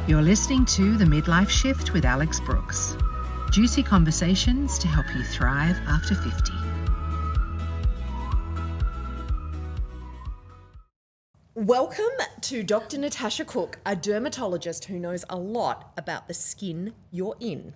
You're listening to The Midlife Shift with Alex Brooks. Juicy conversations to help you thrive after 50. Welcome to Dr Natasha Cook, a dermatologist who knows a lot about the skin you're in.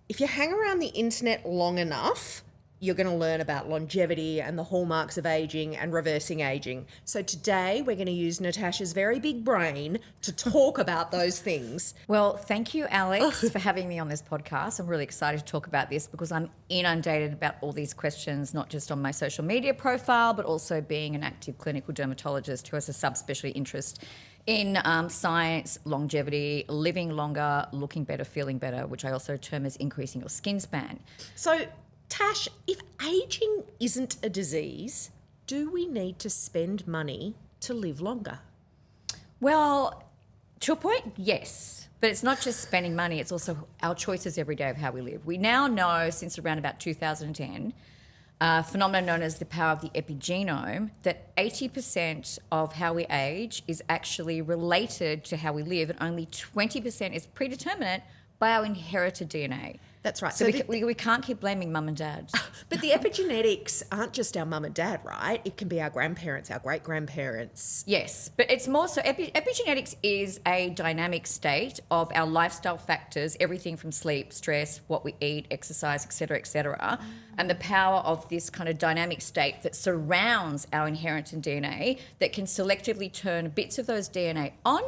If you hang around the internet long enough, you're going to learn about longevity and the hallmarks of aging and reversing aging. So today we're going to use Natasha's very big brain to talk about those things. Well, thank you, Alex, for having me on this podcast. I'm really excited to talk about this because I'm inundated about all these questions, not just on my social media profile, but also being an active clinical dermatologist who has a subspecialty interest in science, longevity, living longer, looking better, feeling better, which I also term as increasing your skin span. So, Tash, if aging isn't a disease, do we need to spend money to live longer? Well, to a point, yes. But it's not just spending money, it's also our choices every day of how we live. We now know, since around about 2010, a phenomenon known as the power of the epigenome, that 80% of how we age is actually related to how we live, and only 20% is predeterminate by our inherited DNA. That's right. So we can't keep blaming mum and dad. But the epigenetics aren't just our mum and dad, right? It can be our grandparents, our great-grandparents. Yes, but it's more so epigenetics is a dynamic state of our lifestyle factors, everything from sleep, stress, what we eat, exercise, et cetera, and the power of this kind of dynamic state that surrounds our inherited DNA that can selectively turn bits of those DNA on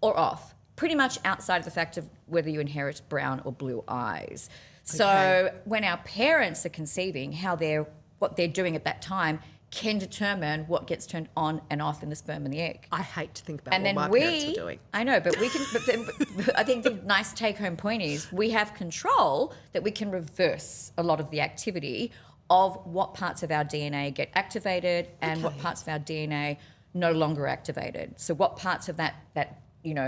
or off, pretty much outside of the fact of whether you inherit brown or blue eyes. So when our parents are conceiving, what they're doing at that time can determine what gets turned on and off in the sperm and the egg. I hate to think about what my parents were doing. I know, but we can. But I think the nice take-home point is we have control that we can reverse a lot of the activity of what parts of our DNA get activated and what parts of our DNA no longer activated. So what parts of that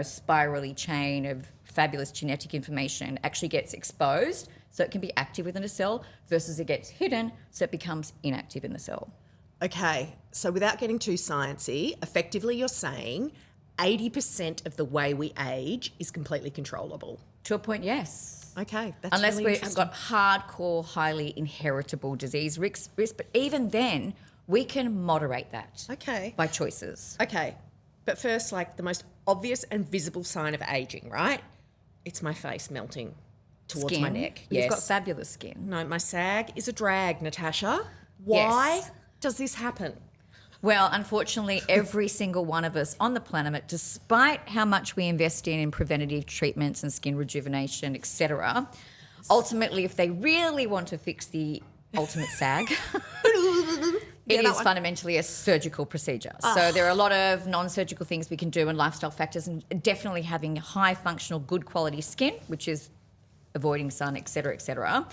spirally chain of fabulous genetic information actually gets exposed so it can be active within a cell versus it gets hidden so it becomes inactive in the cell. Okay, so without getting too sciencey, effectively you're saying 80% of the way we age is completely controllable. To a point, yes. Okay, that's Unless really we've got hardcore, highly inheritable disease risk, but even then we can moderate that by choices. Okay, but first, like the most obvious and visible sign of aging, right? It's my face melting towards my neck. You've got fabulous skin. No, my sag is a drag, Natasha. Why Yes. does this happen? Well, unfortunately, every single one of us on the planet, despite how much we invest in preventative treatments and skin rejuvenation, etc., ultimately, if they really want to fix the ultimate sag, it is fundamentally a surgical procedure. So there are a lot of non-surgical things we can do and lifestyle factors, and definitely having high functional, good quality skin, which is avoiding sun, et cetera,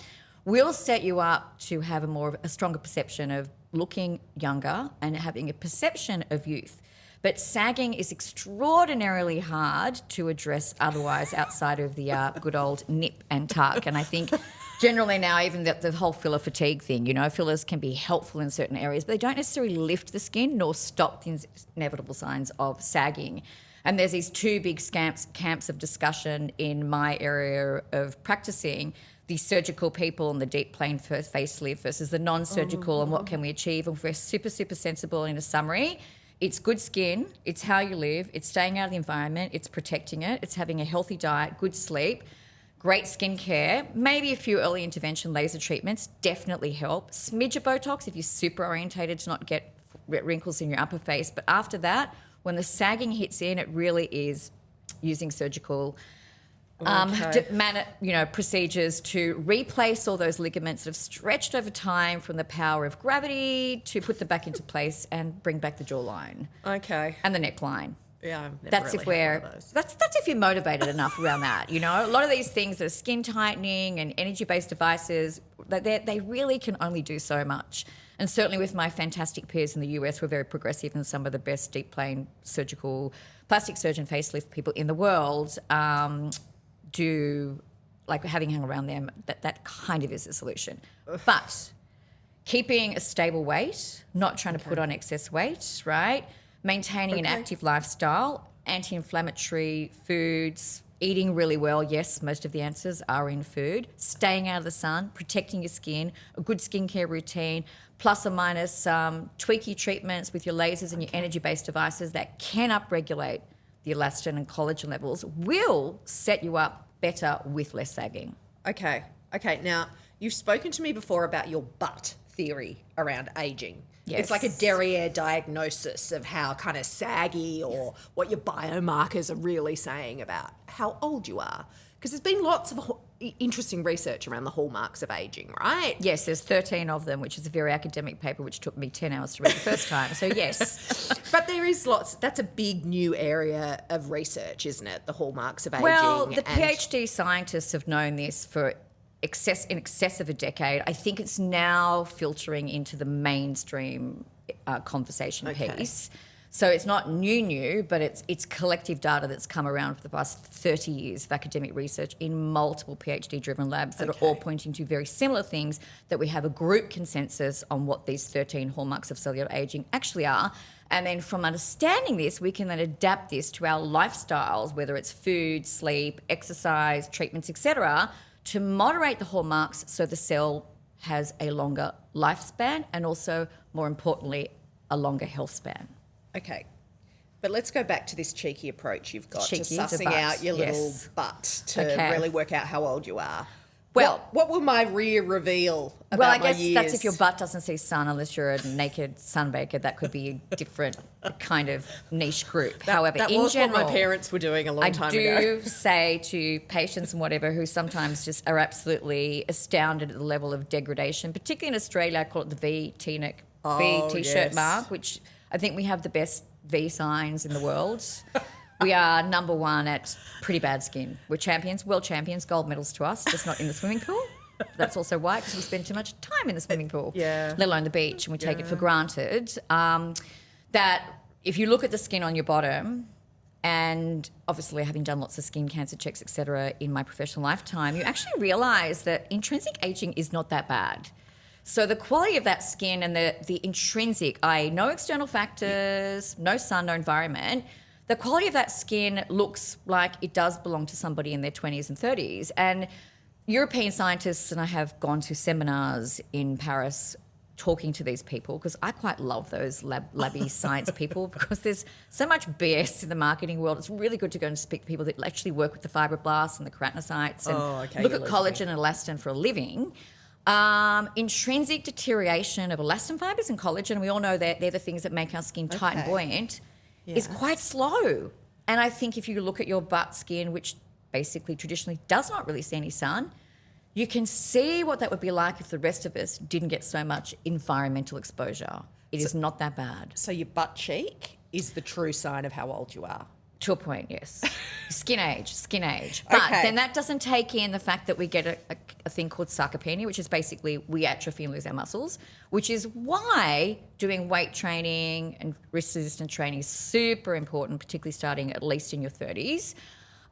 will set you up to have a stronger perception of looking younger and having a perception of youth. But sagging is extraordinarily hard to address otherwise outside of the good old nip and tuck. And I think generally now, even the whole filler fatigue thing, fillers can be helpful in certain areas, but they don't necessarily lift the skin nor stop the inevitable signs of sagging. And there's these two big camps of discussion in my area of practicing: the surgical people and the deep plane facelift versus the non-surgical and what can we achieve. And we're super, super sensible in a summary. It's good skin, it's how you live, it's staying out of the environment, it's protecting it, it's having a healthy diet, good sleep, great skincare, maybe a few early intervention laser treatments definitely help. Smidge of Botox if you're super orientated to not get wrinkles in your upper face. But after that, when the sagging hits in, it really is using surgical procedures to replace all those ligaments that have stretched over time from the power of gravity to put them back into place and bring back the jawline. Okay. And the neckline. Yeah, I've never that's really if we're had one of those. that's if you're motivated enough around that. A lot of these things that are skin tightening and energy-based devices, they really can only do so much. And certainly with my fantastic peers in the US, we're very progressive and some of the best deep plane surgical plastic surgeon facelift people in the world do, like having hung around them, that kind of is the solution. But keeping a stable weight, not trying to put on excess weight, right? Maintaining an active lifestyle, anti-inflammatory foods, eating really well. Yes, most of the answers are in food. Staying out of the sun, protecting your skin, a good skincare routine, plus or minus tweaky treatments with your lasers and your energy-based devices that can upregulate the elastin and collagen levels will set you up better with less sagging. Okay. Now, you've spoken to me before about your butt theory around aging. Yes. It's like a derriere diagnosis of how kind of saggy or what your biomarkers are really saying about how old you are. Because there's been lots of interesting research around the hallmarks of aging, right? Yes, there's 13 of them, which is a very academic paper, which took me 10 hours to read the first time. So, yes. But there is lots. That's a big new area of research, isn't it? The hallmarks of aging. Well, the PhD scientists have known this for in excess of a decade. I think it's now filtering into the mainstream conversation piece. So it's not new, but it's collective data that's come around for the past 30 years of academic research in multiple PhD-driven labs that are all pointing to very similar things, that we have a group consensus on what these 13 hallmarks of cellular aging actually are. And then from understanding this, we can then adapt this to our lifestyles, whether it's food, sleep, exercise, treatments, etc., to moderate the hallmarks so the cell has a longer lifespan and also, more importantly, a longer health span. Okay. But let's go back to this cheeky approach you've got Cheeky, to the sussing butt, out your little yes. butt to really work out how old you are. Well, what will my rear reveal about well, I my guess years? that's if your butt doesn't see sun, unless you're a naked sunbaker. That could be a different kind of niche group. However, that in was general, what my parents were doing a long time ago. I do say to patients and whatever who sometimes just are absolutely astounded at the level of degradation, particularly in Australia, I call it the V T-shirt yes. mark, which I think we have the best V signs in the world. We are number one at pretty bad skin. We're champions, world champions, gold medals to us, just not in the swimming pool. That's also why, because we spend too much time in the swimming pool, let alone the beach, and we take it for granted. That if you look at the skin on your bottom, and obviously having done lots of skin cancer checks, etc., in my professional lifetime, you actually realise that intrinsic aging is not that bad. So the quality of that skin and the intrinsic, i.e. no external factors, no sun, no environment, the quality of that skin looks like it does belong to somebody in their 20s and 30s. And European scientists, and I have gone to seminars in Paris talking to these people, because I quite love those labby science people, because there's so much BS in the marketing world. It's really good to go and speak to people that actually work with the fibroblasts and the keratinocytes and look at collagen and elastin for a living. Intrinsic deterioration of elastin fibers and collagen, we all know that they're the things that make our skin tight and buoyant, is quite slow. And I think if you look at your butt skin, which basically traditionally does not really see any sun, you can see what that would be like if the rest of us didn't get so much environmental exposure. It is not that bad. So your butt cheek is the true sign of how old you are. To a point, yes. Skin age. But then that doesn't take in the fact that we get a thing called sarcopenia, which is basically we atrophy and lose our muscles, which is why doing weight training and risk-resistant training is super important, particularly starting at least in your 30s.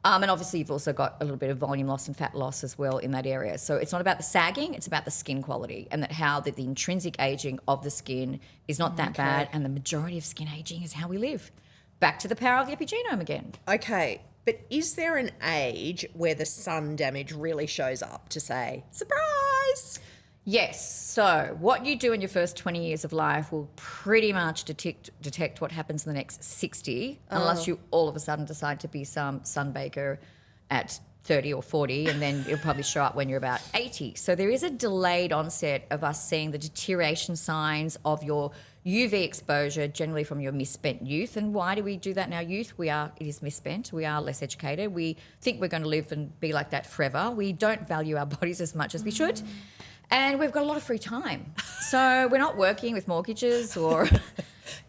And obviously you've also got a little bit of volume loss and fat loss as well in that area. So it's not about the sagging, it's about the skin quality, and that how the intrinsic aging of the skin is not that bad, and the majority of skin aging is how we live. Back to the power of the epigenome again. Okay, but is there an age where the sun damage really shows up to say, surprise? Yes. So what you do in your first 20 years of life will pretty much detect what happens in the next 60, unless you all of a sudden decide to be some sunbaker at 30 or 40, and then it'll probably show up when you're about 80. So there is a delayed onset of us seeing the deterioration signs of your UV exposure, generally from your misspent youth. And why do we do that in our youth? It is misspent. We are less educated. We think we're going to live and be like that forever. We don't value our bodies as much as we should. And we've got a lot of free time. So we're not working with mortgages or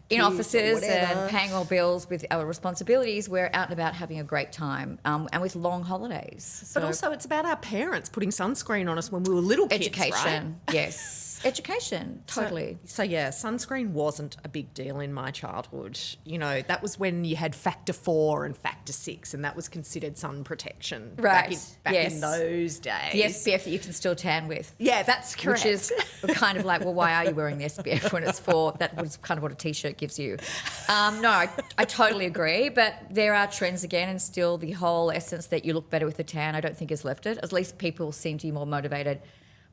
in offices and paying all bills with our responsibilities. We're out and about having a great time, and with long holidays. So But also it's about our parents putting sunscreen on us when we were little kids, education, right? yes. education, totally. So yeah, sunscreen wasn't a big deal in my childhood. You know, that was when you had factor 4 and factor 6, and that was considered sun protection. Right. Back in those days. The SPF that you can still tan with. Yeah, that's correct. Which is kind of like, well, why are you wearing the SPF when it's for, that was kind of what a T-shirt gives you. No, I totally agree, but there are trends again, and still the whole essence that you look better with a tan, I don't think has lifted. At least people seem to be more motivated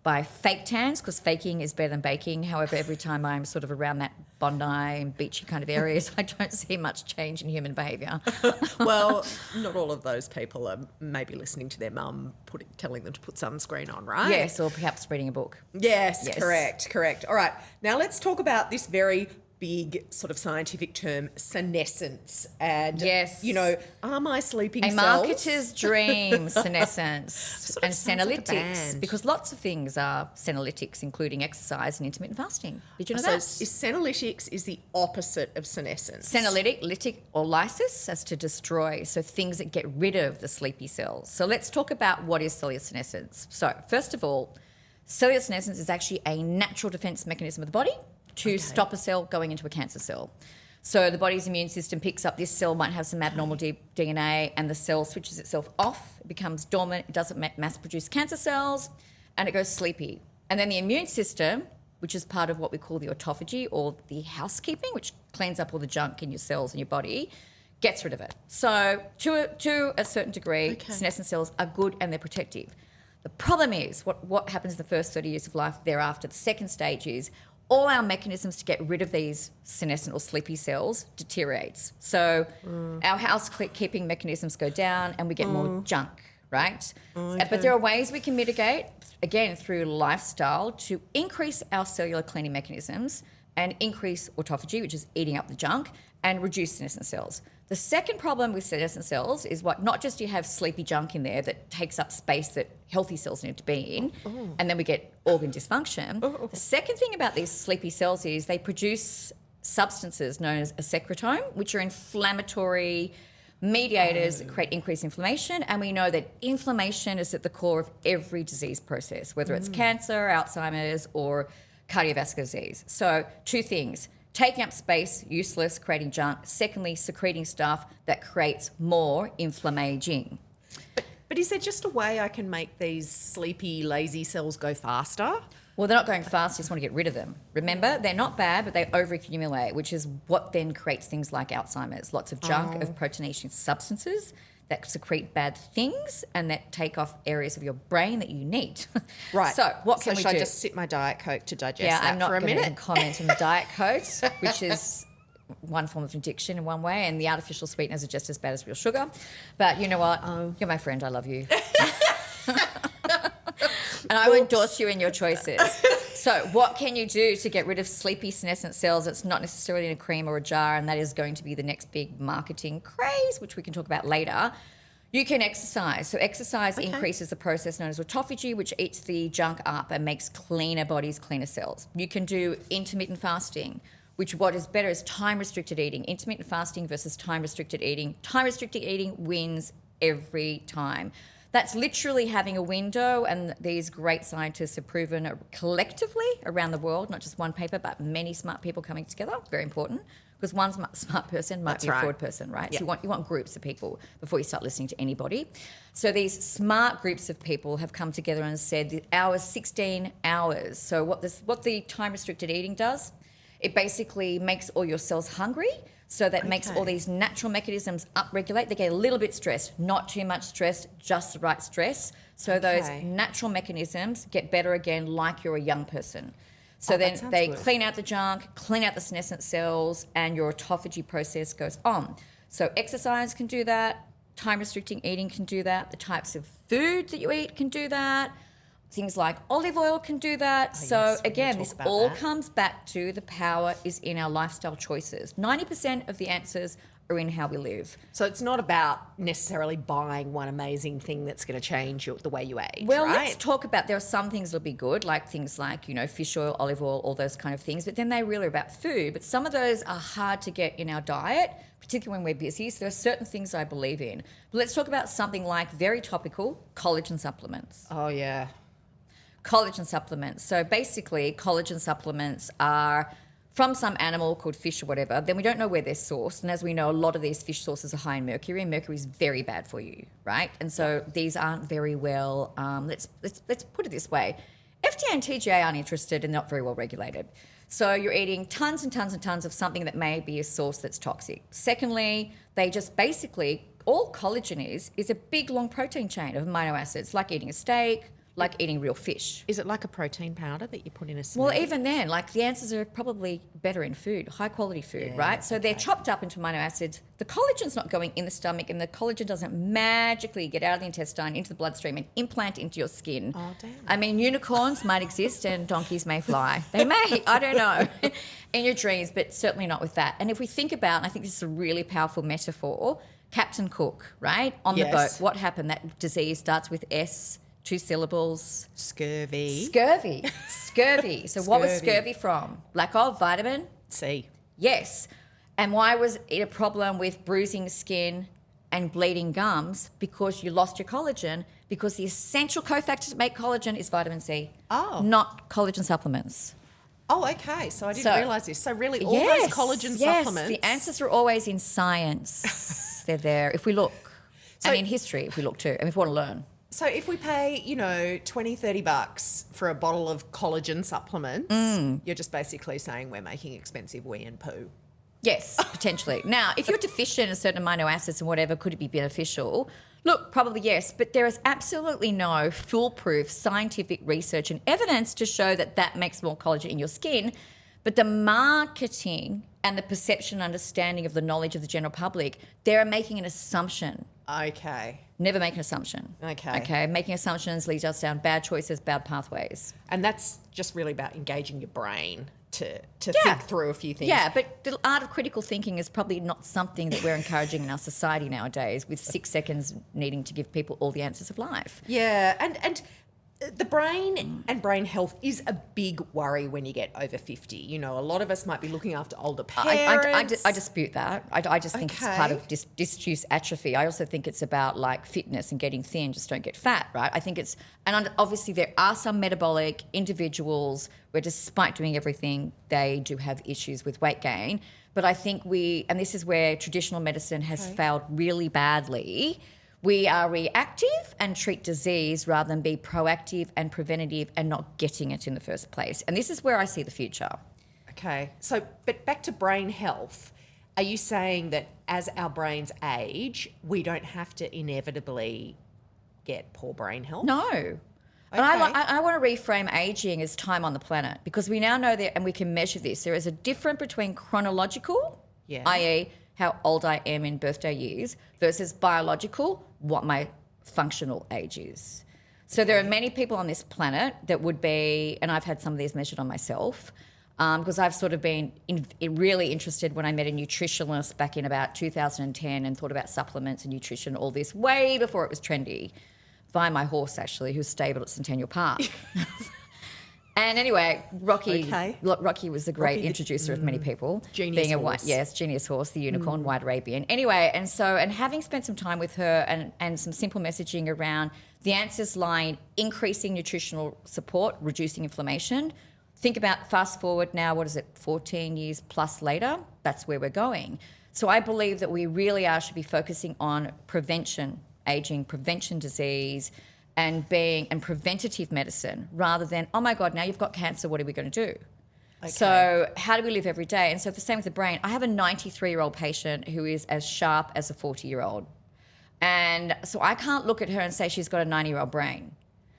by fake tans, because faking is better than baking. However, every time I'm sort of around that Bondi and beachy kind of areas, I don't see much change in human behaviour. Well, not all of those people are maybe listening to their mum telling them to put sunscreen on, right? Yes, or perhaps reading a book. Yes, correct. All right, now let's talk about this very big sort of scientific term, senescence. And, yes, you know, are my sleeping a cells... marketer's dream, senescence, and senolytics, like because lots of things are senolytics, including exercise and intermittent fasting. Did you know that? So senolytics is the opposite of senescence. Senolytic, lytic, or lysis, as to destroy, so things that get rid of the sleepy cells. So let's talk about what is cellular senescence. So first of all, cellular senescence is actually a natural defense mechanism of the body to stop a cell going into a cancer cell. So the body's immune system picks up this cell, might have some abnormal DNA, and the cell switches itself off, it becomes dormant, it doesn't mass produce cancer cells, and it goes sleepy. And then the immune system, which is part of what we call the autophagy, or the housekeeping, which cleans up all the junk in your cells in your body, gets rid of it. So to a certain degree, senescent cells are good and they're protective. The problem is what happens in the first 30 years of life thereafter. The second stage is all our mechanisms to get rid of these senescent or sleepy cells deteriorates. So our housekeeping mechanisms go down and we get more junk, right? But there are ways we can mitigate, again, through lifestyle, to increase our cellular cleaning mechanisms and increase autophagy, which is eating up the junk, and reduce senescent cells. The second problem with senescent cells is not just you have sleepy junk in there that takes up space that healthy cells need to be in, and then we get organ dysfunction. The second thing about these sleepy cells is they produce substances known as a secretome, which are inflammatory mediators that create increased inflammation, and we know that inflammation is at the core of every disease process, whether it's cancer, Alzheimer's, or cardiovascular disease. So two things. Taking up space, useless, creating junk. Secondly, secreting stuff that creates more inflammaging. But is there just a way I can make these sleepy, lazy cells go faster? Well, they're not going fast, you just want to get rid of them. Remember, they're not bad, but they overaccumulate, which is what then creates things like Alzheimer's. Lots of junk of proteinaceous substances that secrete bad things and that take off areas of your brain that you need. Right. So what can we do? Should I just sip my Diet Coke to digest that I'm not for a going minute? to comment on the Diet Coke, which is one form of addiction in one way, and the artificial sweeteners are just as bad as real sugar. But you know what? You're my friend. I love you. And I would endorse you in your choices. So what can you do to get rid of sleepy senescent cells? It's not necessarily in a cream or a jar, and that is going to be the next big marketing craze, which we can talk about later. You can exercise. So exercise increases the process known as autophagy, which eats the junk up and makes cleaner bodies, cleaner cells. You can do intermittent fasting, which what is better is time-restricted eating. Intermittent fasting versus time-restricted eating. Time-restricted eating wins every time. That's literally having a window, and these great scientists have proven collectively around the world, not just one paper, but many smart people coming together, very important, because one smart person might be a fraud person, right? Yep. So you want groups of people before you start listening to anybody. So these smart groups of people have come together and said the hours, 16 hours. So what the time-restricted eating does, it basically makes all your cells hungry, so that makes all these natural mechanisms upregulate. They get a little bit stressed, not too much stress, just the right stress. So those natural mechanisms get better again like you're a young person. So then they clean out the junk, clean out the senescent cells, and your autophagy process goes on. So exercise can do that. Time-restricting eating can do that. The types of food that you eat can do that. Things like olive oil can do that. Again, this all comes back to the power is in our lifestyle choices. 90% of the answers are in how we live. So it's not about necessarily buying one amazing thing that's going to change the way you ate, Well, right? let's talk about, there are some things that'll be good, like things like, fish oil, olive oil, all those kind of things, but then they really are about food. But some of those are hard to get in our diet, particularly when we're busy. So there are certain things I believe in. But let's talk about something like very topical, collagen supplements. Oh, yeah. Collagen supplements. So basically, collagen supplements are from some animal called fish or whatever. Then we don't know where they're sourced. And as we know, a lot of these fish sources are high in mercury, and mercury is very bad for you, right? And so these aren't very well, let's put it this way. FDA and TGA aren't interested and not very well regulated. So you're eating tons and tons and tons of something that may be a source that's toxic. Secondly, they just basically, all collagen is a big, long protein chain of amino acids, like eating a steak, like eating real fish. Is it like a protein powder that you put in a smoothie? Well, even then, like the answers are probably better in food, high quality food, right? So they're chopped up into amino acids. The collagen's not going in the stomach, and the collagen doesn't magically get out of the intestine into the bloodstream and implant into your skin. Oh, damn. I mean, unicorns might exist and donkeys may fly. They may, I don't know, in your dreams, but certainly not with that. And if we think about, and I think this is a really powerful metaphor, Captain Cook, right? On the boat, what happened? That disease starts with S, 2 syllables. Scurvy. Scurvy. So what was scurvy from? Lack of vitamin C. Yes. And why was it a problem with bruising skin and bleeding gums? Because you lost your collagen, because the essential cofactor to make collagen is vitamin C. Oh. Not collagen supplements. Oh, okay. So I didn't realise this. So really all those collagen supplements. The answers are always in science. They're there. If we look. And in history, if we look too. And if we want to learn. So if we pay, $20, $30 for a bottle of collagen supplements, you're just basically saying we're making expensive wee and poo. Yes, potentially. Now, if you're deficient in certain amino acids and whatever, could it be beneficial? Look, probably yes, but there is absolutely no foolproof scientific research and evidence to show that that makes more collagen in your skin. But the marketing and the perception and understanding of the knowledge of the general public, they're making an assumption. Okay. Never make an assumption. Okay. Making assumptions leads us down bad choices, bad pathways. And that's just really about engaging your brain to think through a few things. Yeah, but the art of critical thinking is probably not something that we're encouraging in our society nowadays, with 6 seconds needing to give people all the answers of life. Yeah, and the brain and brain health is a big worry when you get over 50. A lot of us might be looking after older parents. I dispute that. I just think it's part of disuse atrophy. I also think it's about like fitness and getting thin, just don't get fat, right? I think and obviously there are some metabolic individuals where despite doing everything, they do have issues with weight gain. But I think and this is where traditional medicine has failed really badly. We are reactive and treat disease rather than be proactive and preventative and not getting it in the first place. And this is where I see the future. Okay. So, but back to brain health, are you saying that as our brains age, we don't have to inevitably get poor brain health? No. Okay. And I want to reframe aging as time on the planet, because we now know that, and we can measure this, there is a difference between chronological, i.e., how old I am in birthday years, versus biological, what my functional age is. So there are many people on this planet that would be, and I've had some of these measured on myself, because I've sort of been really interested when I met a nutritionist back in about 2010 and thought about supplements and nutrition, all this way before it was trendy, via my horse actually, who's stable at Centennial Park. And anyway, Rocky was a great introducer of many people. Genius horse. Genius horse, the unicorn, white Arabian. Anyway, and having spent some time with her and some simple messaging around the answers lie in increasing nutritional support, reducing inflammation. Think about fast forward now, 14 years plus later? That's where we're going. So I believe that we really should be focusing on prevention, aging, prevention disease, and preventative medicine, rather than, oh my God, now you've got cancer, what are we going to do? Okay. So how do we live every day? And so the same with the brain. I have a 93-year-old patient who is as sharp as a 40-year-old. And so I can't look at her and say she's got a 90-year-old brain.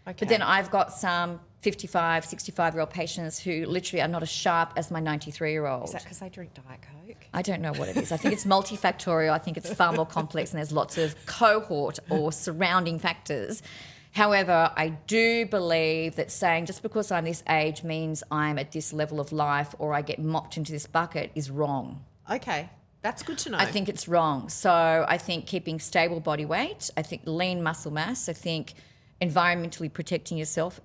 Okay. But then I've got some 55, 65-year-old patients who literally are not as sharp as my 93-year-old. Is that because they drink Diet Coke? I don't know what it is. I think it's multifactorial. I think it's far more complex, and there's lots of cohort or surrounding factors. However, I do believe that saying just because I'm this age means I'm at this level of life or I get mopped into this bucket is wrong. Okay, that's good to know. I think it's wrong. So I think keeping stable body weight, I think lean muscle mass, I think environmentally protecting yourself,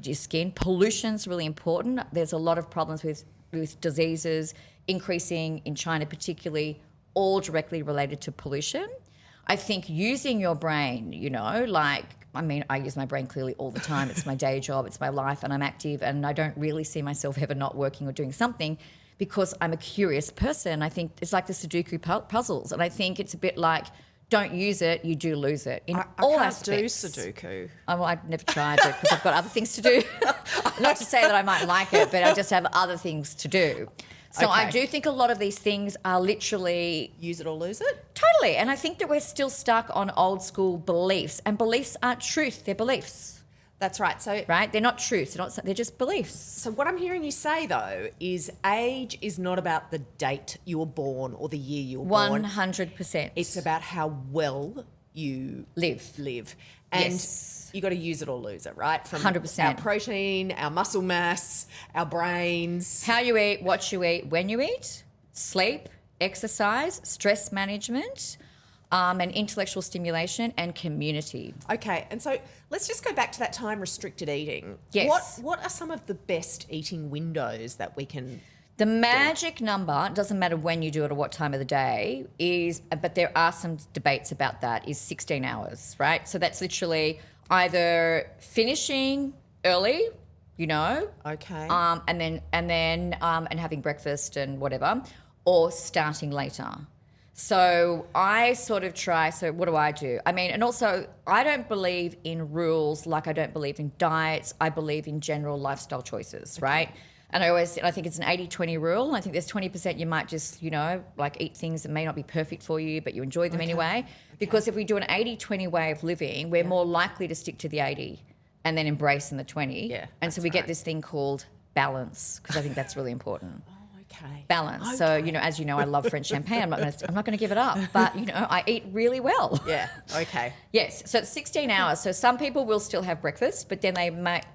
your skin. Pollution's really important. There's a lot of problems with diseases increasing in China particularly, all directly related to pollution. I think using your brain, I use my brain clearly all the time. It's my day job, it's my life, and I'm active, and I don't really see myself ever not working or doing something because I'm a curious person. I think it's like the Sudoku puzzles, and I think it's a bit like, don't use it, you do lose it in all can't aspects. do Sudoku. I've never tried it because I've got other things to do. Not to say that I might like it, but I just have other things to do. So I do think a lot of these things are literally... Use it or lose it? Totally. And I think that we're still stuck on old school beliefs. And beliefs aren't truth, they're beliefs. That's right. So Right? They're not truths, they're just beliefs. So what I'm hearing you say, though, is age is not about the date you were born or the year you were born. 100%. It's about how well you live. And Yes. you got to use it or lose it, right? From 100%. our protein, our muscle mass, our brains. How you eat, what you eat, when you eat, sleep, exercise, stress management, and intellectual stimulation and community. Okay, and so let's just go back to that time-restricted eating. Yes. What are some of the best eating windows that we can... The magic number, doesn't matter when you do it or what time of the day, but there are some debates about that, is 16 hours, right? So that's literally either finishing early, Okay. and having breakfast and whatever, or starting later. So I sort of try, so what do? I mean, and also I don't believe in rules like I don't believe in diets. I believe in general lifestyle choices, right? And I think it's an 80-20 rule. I think there's 20% you might just, eat things that may not be perfect for you, but you enjoy them anyway. Because if we do an 80-20 way of living, we're more likely to stick to the 80 and then embrace in the 20. Yeah, and so we get this thing called balance, because I think that's really important. Okay. Balance. So, as you know, I love French champagne. I'm not going to give it up, but I eat really well. Yeah. Okay. Yes. So it's 16 hours. So some people will still have breakfast, but then they might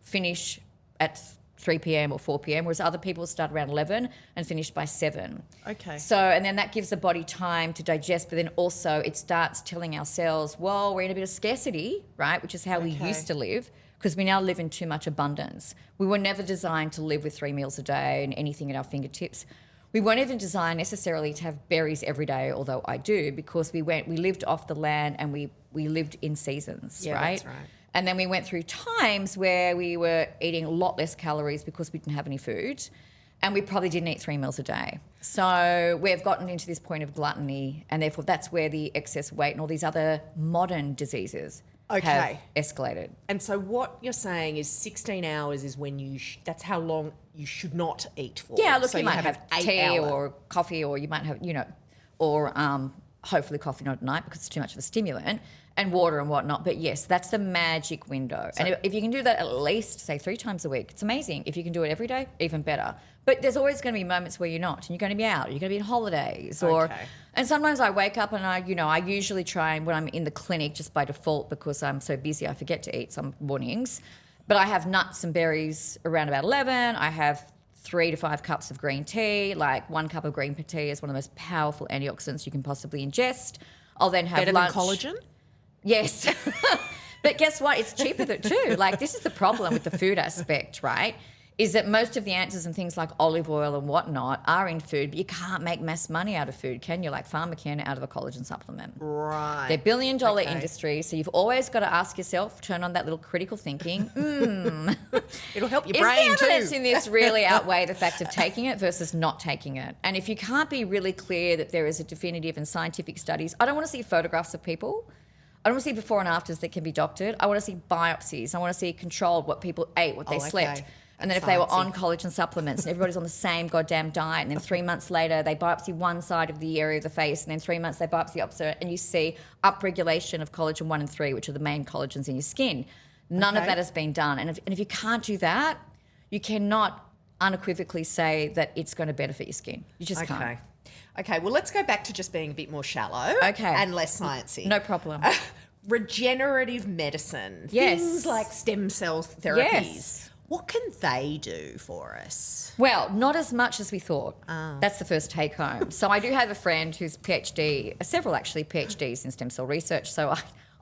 finish at 3 p.m. or 4 p.m., whereas other people start around 11 and finish by 7. Okay. So, and then that gives the body time to digest, but then also it starts telling our cells, well, we're in a bit of scarcity, right, which is how we used to live, because we now live in too much abundance. We were never designed to live with 3 meals a day and anything at our fingertips. We weren't even designed necessarily to have berries every day, although I do, because we lived off the land and we lived in seasons, right? That's right. And then we went through times where we were eating a lot less calories because we didn't have any food, and we probably didn't eat 3 meals a day. So we've gotten into this point of gluttony, and therefore that's where the excess weight and all these other modern diseases have escalated. And so what you're saying is 16 hours is when that's how long you should not eat for. Yeah, look, so you might have tea 8 hour. or coffee, or you might have, or hopefully coffee not at night because it's too much of a stimulant, and water and whatnot. But yes, that's the magic window. So, and if you can do that at least, say, 3 times a week, it's amazing. If you can do it every day, even better. But there's always going to be moments where you're not, and you're going to be out, or you're going to be on holidays, and sometimes I wake up and I usually try, and when I'm in the clinic, just by default, because I'm so busy, I forget to eat some mornings. But I have nuts and berries around about 11. I have 3 to 5 cups of green tea. Like 1 cup of green tea is one of the most powerful antioxidants you can possibly ingest. I'll then have better lunch. than collagen? Yes. But guess what? It's cheaper too. Like, this is the problem with the food aspect, right? Is that most of the answers and things like olive oil and whatnot are in food, but you can't make mass money out of food, can you? Like pharma can out of a collagen supplement. Right. They're billion-dollar industries, so you've always got to ask yourself, turn on that little critical thinking. It'll help your Is brain the evidence too. in this really outweigh the fact of taking it versus not taking it? And if you can't be really clear that there is a definitive and scientific studies, I don't want to see photographs of people. I don't want to see before and afters that can be doctored. I want to see biopsies. I want to see controlled what people ate, what they slept. And then if they were on collagen supplements and everybody's on the same goddamn diet, and then 3 months later they biopsy one side of the area of the face, and then 3 months they biopsy the opposite, and you see upregulation of collagen 1 and 3, which are the main collagens in your skin. None of that has been done. And if you can't do that, you cannot unequivocally say that it's going to benefit your skin. You just can't. Okay, well, let's go back to just being a bit more shallow and less sciencey. No problem. Regenerative medicine. Yes. Things like stem cell therapies. Yes. What can they do for us? Well, not as much as we thought. That's the first take home. So I do have a friend who's several actually PhDs in stem cell research. So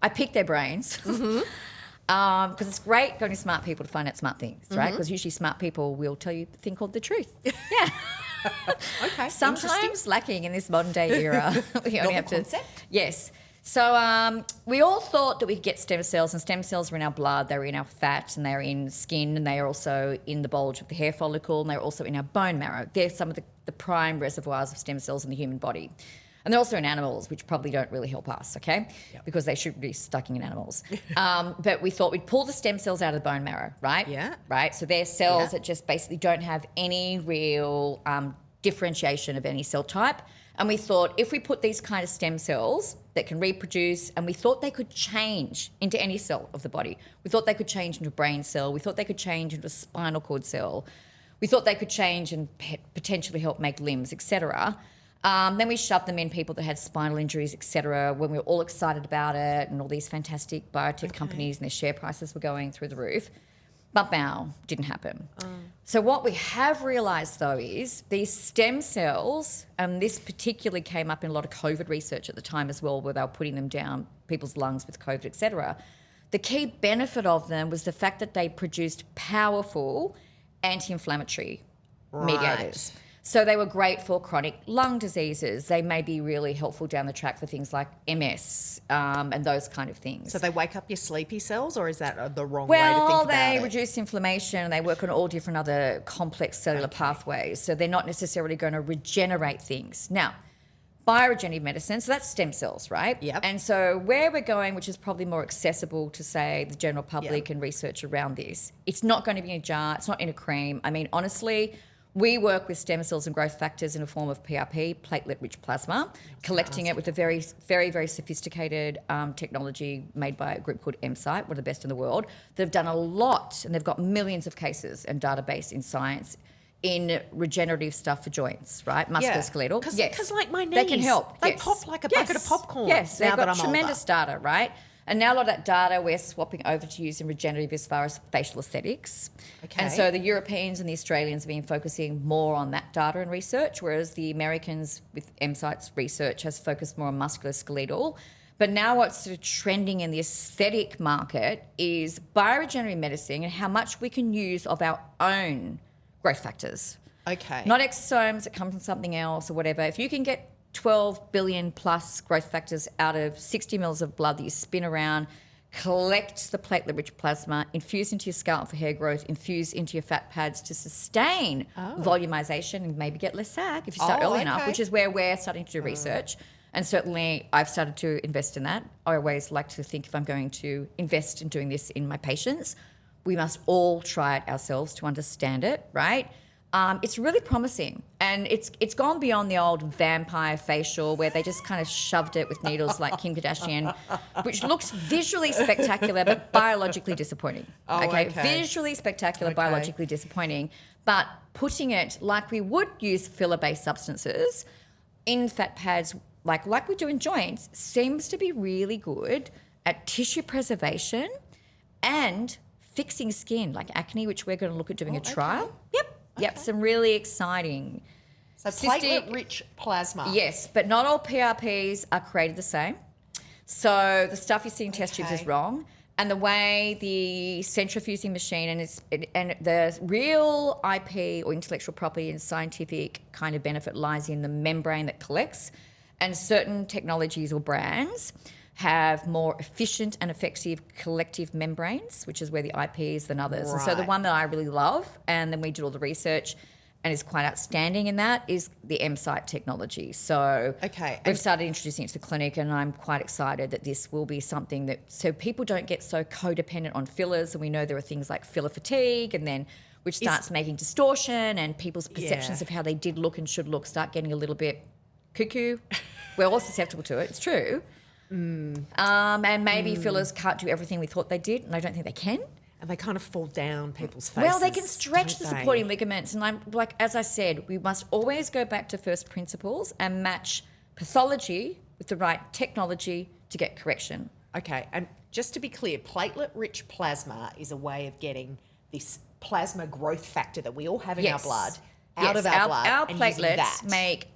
I pick their brains because it's great going to smart people to find out smart things, right? Because usually smart people will tell you a thing called the truth. Yeah. Okay. Sometimes lacking in this modern day era. We only have concept. Yes. So we all thought that we could get stem cells, and stem cells were in our blood, they were in our fat, and they were in skin, and they are also in the bulge of the hair follicle, and they're also in our bone marrow. They're some of the prime reservoirs of stem cells in the human body. And they're also in animals, which probably don't really help us, okay? Yep. Because they should be stuck in animals. But we thought we'd pull the stem cells out of the bone marrow, right? Yeah. Right? So they're cells that just basically don't have any real differentiation of any cell type. And we thought if we put these kind of stem cells that can reproduce, and we thought they could change into any cell of the body. We thought they could change into a brain cell. We thought they could change into a spinal cord cell. We thought they could change and potentially help make limbs, etc. Then we shoved them in people that had spinal injuries, etc., when we were all excited about it, and all these fantastic biotech companies and their share prices were going through the roof. But now, didn't happen. So what we have realised, though, is these stem cells, and this particularly came up in a lot of COVID research at the time as well, where they were putting them down people's lungs with COVID, etc. The key benefit of them was the fact that they produced powerful anti-inflammatory mediators. So they were great for chronic lung diseases. They may be really helpful down the track for things like MS and those kind of things. So they wake up your sleepy cells, or is that the wrong way to think about it? Well, they reduce inflammation, and they work on all different other complex cellular pathways. So they're not necessarily going to regenerate things. Now, bioregenerative medicine, so that's stem cells, right? Yep. And so where we're going, which is probably more accessible to, say, the general public and research around this, it's not going to be in a jar, it's not in a cream. I mean, honestly, we work with stem cells and growth factors in a form of PRP, platelet-rich plasma, collecting it with a very, very, very sophisticated technology made by a group called MSite, one of the best in the world. They've done a lot, and they've got millions of cases and database in science in regenerative stuff for joints, right? Musculoskeletal. Because like my knees, they can help. They pop like a bucket of popcorn. Yes, now they've that got I'm tremendous data, right? And now a lot of that data we're swapping over to use in regenerative as far as facial aesthetics. Okay. And so the Europeans and the Australians have been focusing more on that data and research, whereas the Americans with MSite's research has focused more on musculoskeletal. But now what's sort of trending in the aesthetic market is bioregenerative medicine and how much we can use of our own growth factors. Okay. Not exosomes that come from something else or whatever. If you can get 12 billion plus growth factors out of 60 mils of blood that you spin around, collect the platelet-rich plasma, infuse into your scalp for hair growth, infuse into your fat pads to sustain volumization and maybe get less sag if you start early enough, which is where we're starting to do research. And certainly I've started to invest in that. I always like to think if I'm going to invest in doing this in my patients, we must all try it ourselves to understand it, right? It's really promising, and it's gone beyond the old vampire facial where they just kind of shoved it with needles like Kim Kardashian, which looks visually spectacular but biologically disappointing. Okay, visually spectacular, biologically disappointing, but putting it like we would use filler-based substances in fat pads, like we do in joints, seems to be really good at tissue preservation and fixing skin, like acne, which we're going to look at doing a trial. Yep, some really exciting. So platelet-rich plasma. Yes, but not all PRPs are created the same. So the stuff you see in test tubes is wrong. And the way the centrifuging machine and the real IP or intellectual property and scientific kind of benefit lies in the membrane that collects. And certain technologies or brands have more efficient and effective collective membranes, which is where the IP is than others. Right. And so the one that I really love, and then we did all the research and is quite outstanding in that, is the MSite technology. So we've started introducing it to the clinic, and I'm quite excited that this will be something that, so people don't get so codependent on fillers. And we know there are things like filler fatigue, and then which starts making distortion, and people's perceptions of how they did look and should look start getting a little bit cuckoo. We're all susceptible to it. It's true. And maybe fillers can't do everything we thought they did, and I don't think they can. And they kind of fall down people's faces. Well, they can stretch the supporting ligaments, and I'm like, as I said, we must always go back to first principles and match pathology with the right technology to get correction. Okay, and just to be clear, platelet-rich plasma is a way of getting this plasma growth factor that we all have in our blood out of our blood. Our platelets make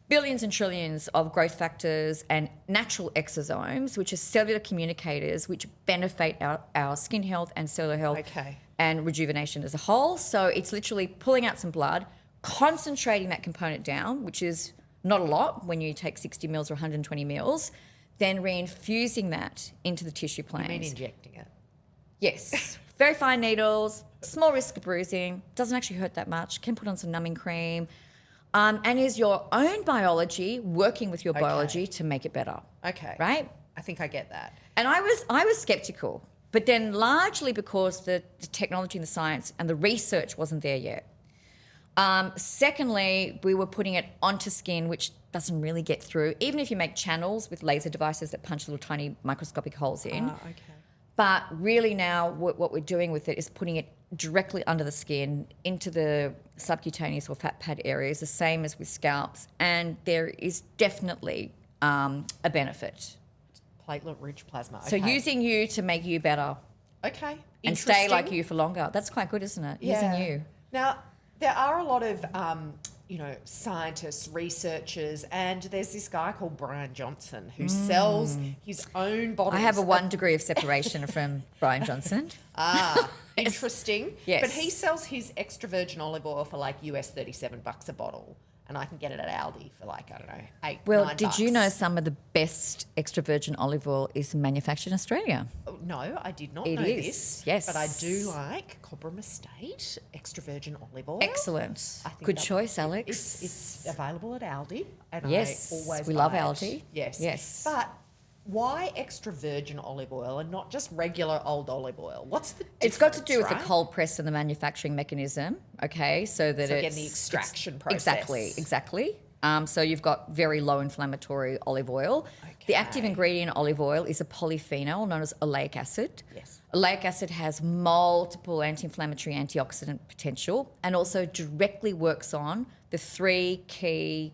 billions and trillions of growth factors and natural exosomes, which are cellular communicators which benefit our skin health and cellular health and rejuvenation as a whole. So it's literally pulling out some blood, concentrating that component down, which is not a lot when you take 60 mils or 120 mils, then reinfusing that into the tissue planes. You mean injecting it? Yes. Very fine needles, small risk of bruising, doesn't actually hurt that much, can put on some numbing cream, and is your own biology working with your biology to make it better. Okay. Right? I think I get that. And I was skeptical, but then largely because the technology and the science and the research wasn't there yet. Secondly, we were putting it onto skin, which doesn't really get through, even if you make channels with laser devices that punch little tiny microscopic holes in. Okay. But really now what we're doing with it is putting it directly under the skin into the subcutaneous or fat pad areas, the same as with scalps. And there is definitely a benefit. Platelet-rich plasma. Okay. So using you to make you better Okay. and stay like you for longer. That's quite good, isn't it? Yeah. Using you. Now, there are a lot of, scientists, researchers, and there's this guy called Brian Johnson who sells his own bottles. I have a 1 degree of separation from Brian Johnson. Interesting. Yes. But he sells his extra virgin olive oil for like US $37 a bottle. And I can get it at Aldi for like, I don't know, $8, Well, $9. did you know some of the best extra virgin olive oil is manufactured in Australia? Oh, no, I did not It know is, this. yes. But I do like Cobram Estate extra virgin olive oil. Excellent. I think Good that- choice, Alex. It's available at Aldi. And Yes, I always we buy love it. Aldi. Yes. Yes. But why extra virgin olive oil and not just regular old olive oil? What's the difference? It's got to do with right? the cold press and the manufacturing mechanism, okay? So that So it's... again, the extraction process. Exactly. So you've got very low inflammatory olive oil. The active Okay. ingredient in olive oil is a polyphenol known as oleic acid. Yes. Oleic acid has multiple anti-inflammatory, antioxidant potential and also directly works on the 3 key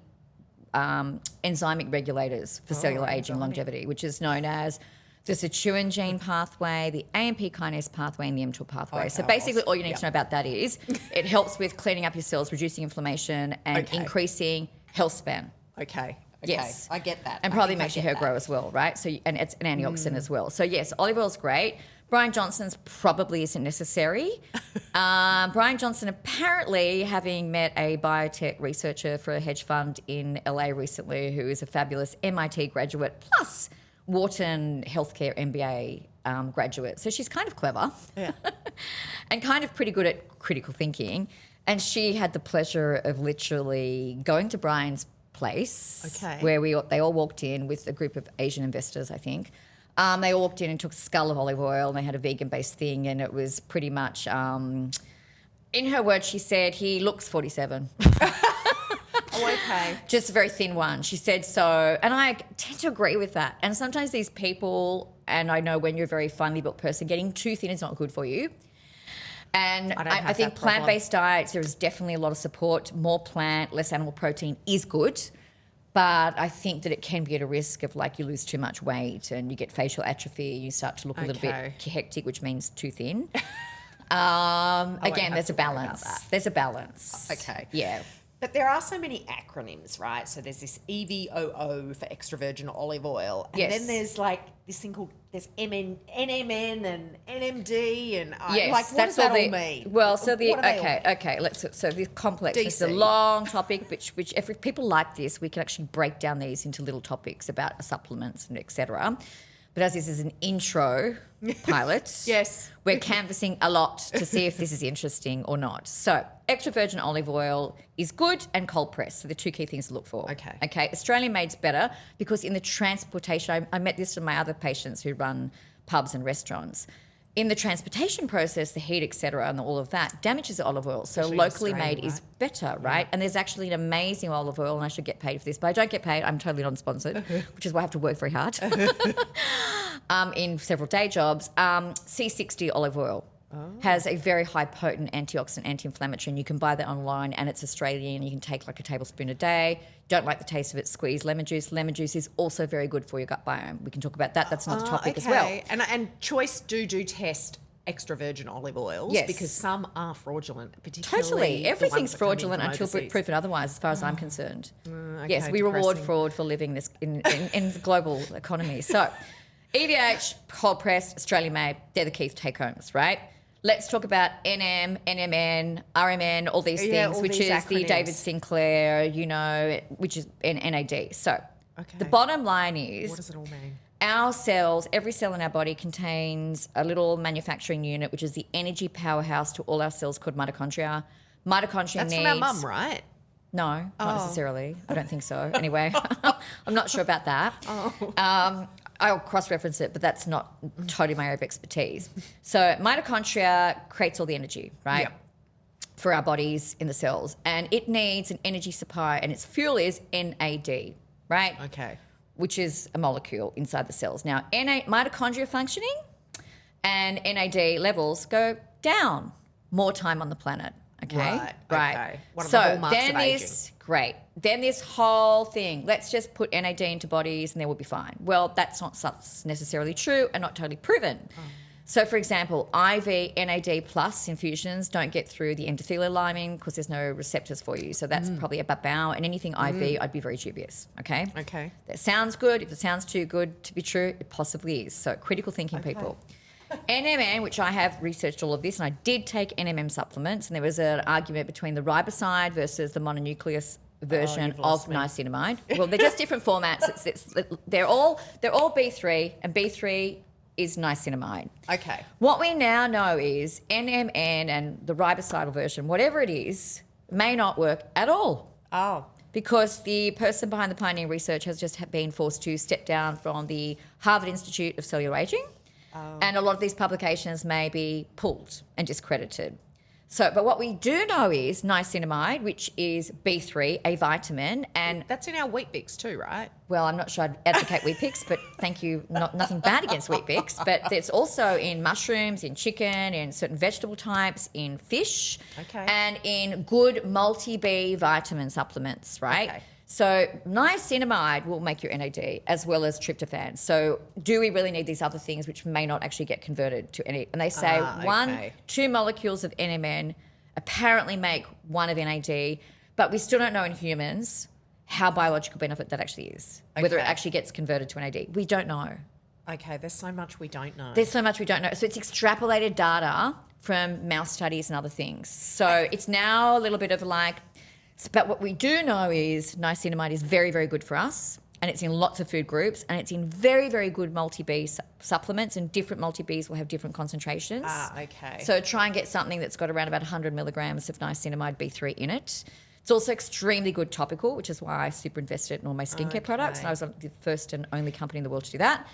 enzymic regulators for cellular aging and longevity, which is known as the sirtuin gene pathway, the AMP kinase pathway, and the mTOR pathway. Okay, So basically all you need yep. to know about that is it helps with cleaning up your cells, reducing inflammation, and Okay. increasing Healthspan. Okay. Yes. I get that. And I probably think I makes your get hair that. grow as well, right? So, and it's an antioxidant as well. So yes, olive oil's great. Brian Johnson's probably isn't necessary. Brian Johnson apparently, having met a biotech researcher for a hedge fund in LA recently, who is a fabulous MIT graduate plus Wharton Healthcare MBA graduate. So she's kind of clever Yeah. and kind of pretty good at critical thinking. And she had the pleasure of literally going to Brian's place, Okay. where they all walked in with a group of Asian investors, I think. They all walked in and took a scull of olive oil, and they had a vegan-based thing, and it was pretty much, in her words, she said, he looks 47. Oh, okay. Just a very thin one. She said so. And I tend to agree with that. And sometimes these people, and I know when you're a very finely built person, getting too thin is not good for you. And I don't have I think that problem. plant-based diets, there is definitely a lot of support. More plant, less animal protein is good. But I think that it can be at a risk of like you lose too much weight and you get facial atrophy, you start to look a little Okay. bit hectic, which means too thin. Again, have there's to a worry about balance. that. There's a balance. Okay. Yeah. But there are so many acronyms, right? So there's this EVOO for extra virgin olive oil. And Yes. then there's like this thing called, there's NMN and NMD and Yes, like, what that's does that all the, mean? Well, so the What do they all mean? okay. So the complex. It's a DC. long topic, which if people like this, we can actually break down these into little topics about supplements and etc. But as this is an intro pilot, Yes. we're canvassing a lot to see if this is interesting or not. So extra virgin olive oil is good and cold pressed. So the 2 key things to look for. Okay. Australian made's better because in the transportation, I met this from my other patients who run pubs and restaurants. In the transportation process, the heat, etc., and all of that damages the olive oil. So Especially locally Australian, made is right? better, right? And there's actually an amazing olive oil, and I should get paid for this, but I don't get paid. I'm totally non-sponsored, which is why I have to work very hard in several day jobs. C60 olive oil has a very high potent antioxidant, anti-inflammatory, and you can buy that online, and it's Australian. You can take like a tablespoon a day. Don't like the taste of it, squeeze lemon juice. Lemon juice is also very good for your gut biome. We can talk about that. That's another topic as well. And Choice do test extra virgin olive oils Yes. because some are fraudulent, particularly Totally. the Everything's ones that come in fraudulent from until overseas. proven otherwise, as far as I'm concerned. Okay, Yes, we reward depressing. fraud for living this in the global economy. So, EVH, cold pressed, Australian made, they're the key take homes, right? let's talk about NM, NMN, RMN, all these things, all which these is the acronyms. David Sinclair, which is NAD. So the bottom line is, What does it all mean? our cells, every cell in our body contains a little manufacturing unit, which is the energy powerhouse to all our cells called mitochondria. Mitochondria That's needs... from our mum, right? No, not necessarily. I don't think so. Anyway, I'm not sure about that. I'll cross-reference it, but that's not totally my area of expertise. So mitochondria creates all the energy, right, for our bodies in the cells. And it needs an energy supply, and its fuel is NAD, right? Okay. Which is a molecule inside the cells. Now, mitochondria functioning and NAD levels go down more time on the planet. Okay. Right. Okay. One of the hallmarks of aging. Then this whole thing, let's just put NAD into bodies and then we'll be fine. Well, that's not necessarily true and not totally proven. So, for example, IV NAD plus infusions don't get through the endothelial lining because there's no receptors for you. So that's probably a babao. And anything IV, I'd be very dubious. Okay. Okay. That sounds good. If it sounds too good to be true, it possibly is. So critical thinking, people. NMN, which I have researched all of this, and I did take NMN supplements, and there was an argument between the riboside versus the mononucleus version of niacinamide. Well, they're just different formats. They're all B3, and B3 is niacinamide. Okay. What we now know is NMN and the ribocidal version, whatever it is, may not work at all. Oh. Because the person behind the pioneering research has just been forced to step down from the Harvard Institute of Cellular Aging. And a lot of these publications may be pulled and discredited. So, but what we do know is niacinamide, which is B3, a vitamin, and That's in our Wheat Bix too, right? well, I'm not sure I'd advocate Wheat Bix, but thank you. Nothing bad against Wheat Bix, but it's also in mushrooms, in chicken, in certain vegetable types, in fish, and in good multi-B vitamin supplements, right? Okay. So niacinamide will make your NAD as well as tryptophan. So do we really need these other things which may not actually get converted to NAD? And they say 2 molecules of NMN apparently make 1 of NAD, but we still don't know in humans how biological benefit that actually is, whether it actually gets converted to NAD. We don't know. Okay, there's so much we don't know. There's so much we don't know. So it's extrapolated data from mouse studies and other things. So it's now a little bit of like, but what we do know is niacinamide is very, very good for us, and it's in lots of food groups, and it's in very, very good multi-B supplements, and different multi-Bs will have different concentrations. Okay. So try and get something that's got around about 100 milligrams of niacinamide B3 in it. It's also extremely good topical, which is why I super invested in all my skincare products, and I was the first and only company in the world to do that.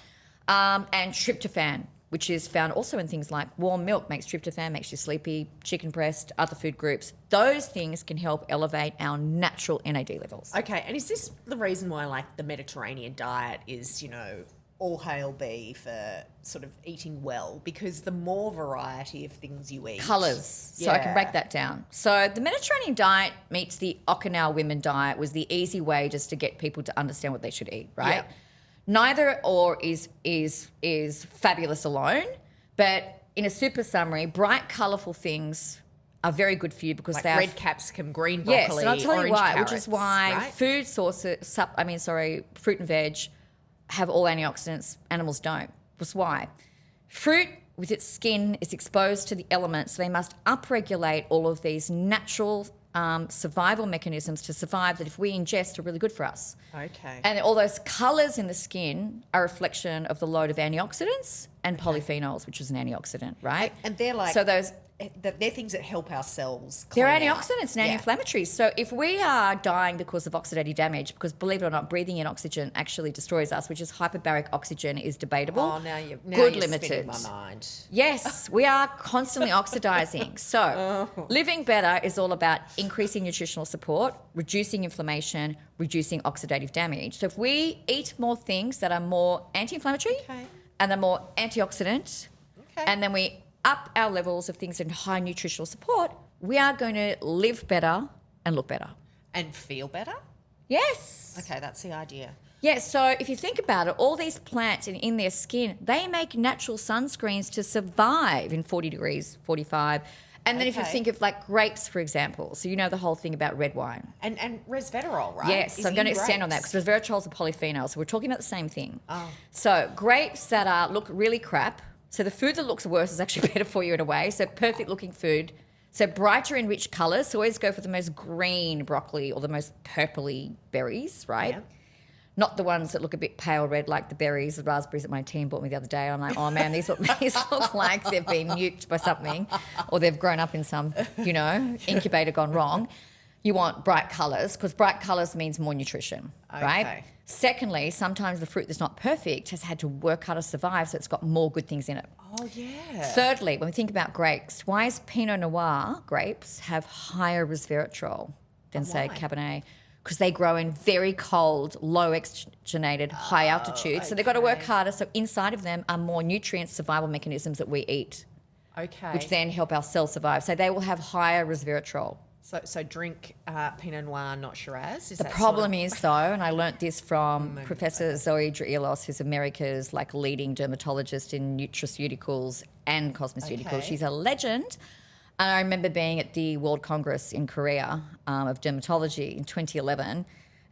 And tryptophan, which is found also in things like warm milk makes tryptophan, makes you sleepy, chicken breast, other food groups. Those things can help elevate our natural NAD levels. Okay, and is this the reason why, like, the Mediterranean diet is, you know, all hail be for sort of eating well? Because the more variety of things you eat... Colours. So I can break that down. So the Mediterranean diet meets the Okinawa women diet was the easy way just to get people to understand what they should eat, right? Yep. Neither or is fabulous alone, but in a super summary, bright, colourful things are very good for you because like they are red capsicum, green broccoli, yes, and I'll tell you orange why, carrots, which is why right? food sources, fruit and veg have all antioxidants. Animals don't. That's why. Fruit with its skin is exposed to the elements, so they must upregulate all of these natural survival mechanisms to survive that if we ingest are really good for us. Okay. And all those colours in the skin are a reflection of the load of antioxidants and polyphenols, which is an antioxidant, right? And they're like... So those... They're things that help our cells They're clean out. antioxidants and anti-inflammatories. So if we are dying because of oxidative damage, because believe it or not, breathing in oxygen actually destroys us, which is hyperbaric oxygen is debatable. Oh, now you're limited. spinning my mind. Yes, we are constantly oxidizing. So living better is all about increasing nutritional support, reducing inflammation, reducing oxidative damage. So if we eat more things that are more anti-inflammatory and they're more antioxidant, and then we up our levels of things in high nutritional support, we are going to live better and look better. And feel better? Yes. Okay, that's the idea. Yeah, so if you think about it, all these plants in their skin, they make natural sunscreens to survive in 40 degrees, 45. And then if you think of like grapes, for example, so you know the whole thing about red wine. And resveratrol, right? Yes, so I'm going to extend on that because resveratrol is a polyphenol, so we're talking about the same thing. So grapes that look really crap, So the food that looks worse is actually better for you in a way. So perfect looking food. So brighter and rich colours. So always go for the most green broccoli or the most purpley berries, right? Yeah. Not the ones that look a bit pale red like the berries, the raspberries that my team bought me the other day. I'm like, oh man, these look like they've been nuked by something or they've grown up in some, incubator gone wrong. You want bright colours because bright colours means more nutrition, right? Secondly, sometimes the fruit that's not perfect has had to work hard to survive, so it's got more good things in it. Oh, yeah. Thirdly, when we think about grapes, why is Pinot Noir grapes have higher resveratrol than, say, Cabernet? Because they grow in very cold, low oxygenated, high altitude. So they've got to work harder. So inside of them are more nutrient survival mechanisms that we eat. Okay. Which then help our cells survive. So they will have higher resveratrol. So drink Pinot Noir, not Shiraz? The problem is, though, and I learnt this from Professor Zoe Drielos, who's America's leading dermatologist in nutraceuticals and cosmeceuticals. Okay. She's a legend. And I remember being at the World Congress in Korea of Dermatology in 2011,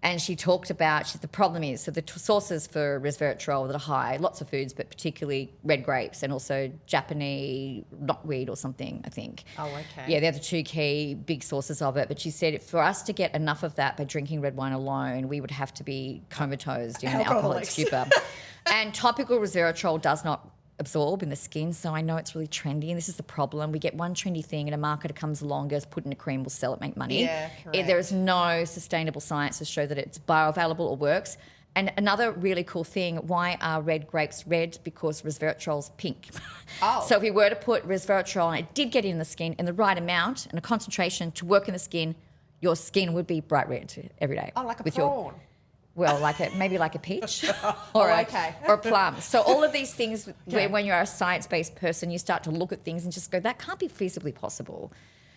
and she talked about the problem is, so the sources for resveratrol that are high, lots of foods, but particularly red grapes and also Japanese knotweed or something, I think. Oh, okay. Yeah, they're the two key big sources of it. But she said for us to get enough of that by drinking red wine alone, we would have to be comatose in an alcoholic stupor. And topical resveratrol does not absorb in the skin, so I know it's really trendy, and this is the problem. We get one trendy thing and a marketer comes along, goes, put in a cream, we'll sell it, make money. Yeah, correct. There is no sustainable science to show that it's bioavailable or works. And another really cool thing, why are red grapes red? Because resveratrol's pink. Oh. So if we were to put resveratrol and it did get in the skin in the right amount and a concentration to work in the skin, your skin would be bright red every day. Oh, like a prawn. Well, maybe like a peach or a plum. So all of these things, when you're a science-based person, you start to look at things and just go, that can't be feasibly possible.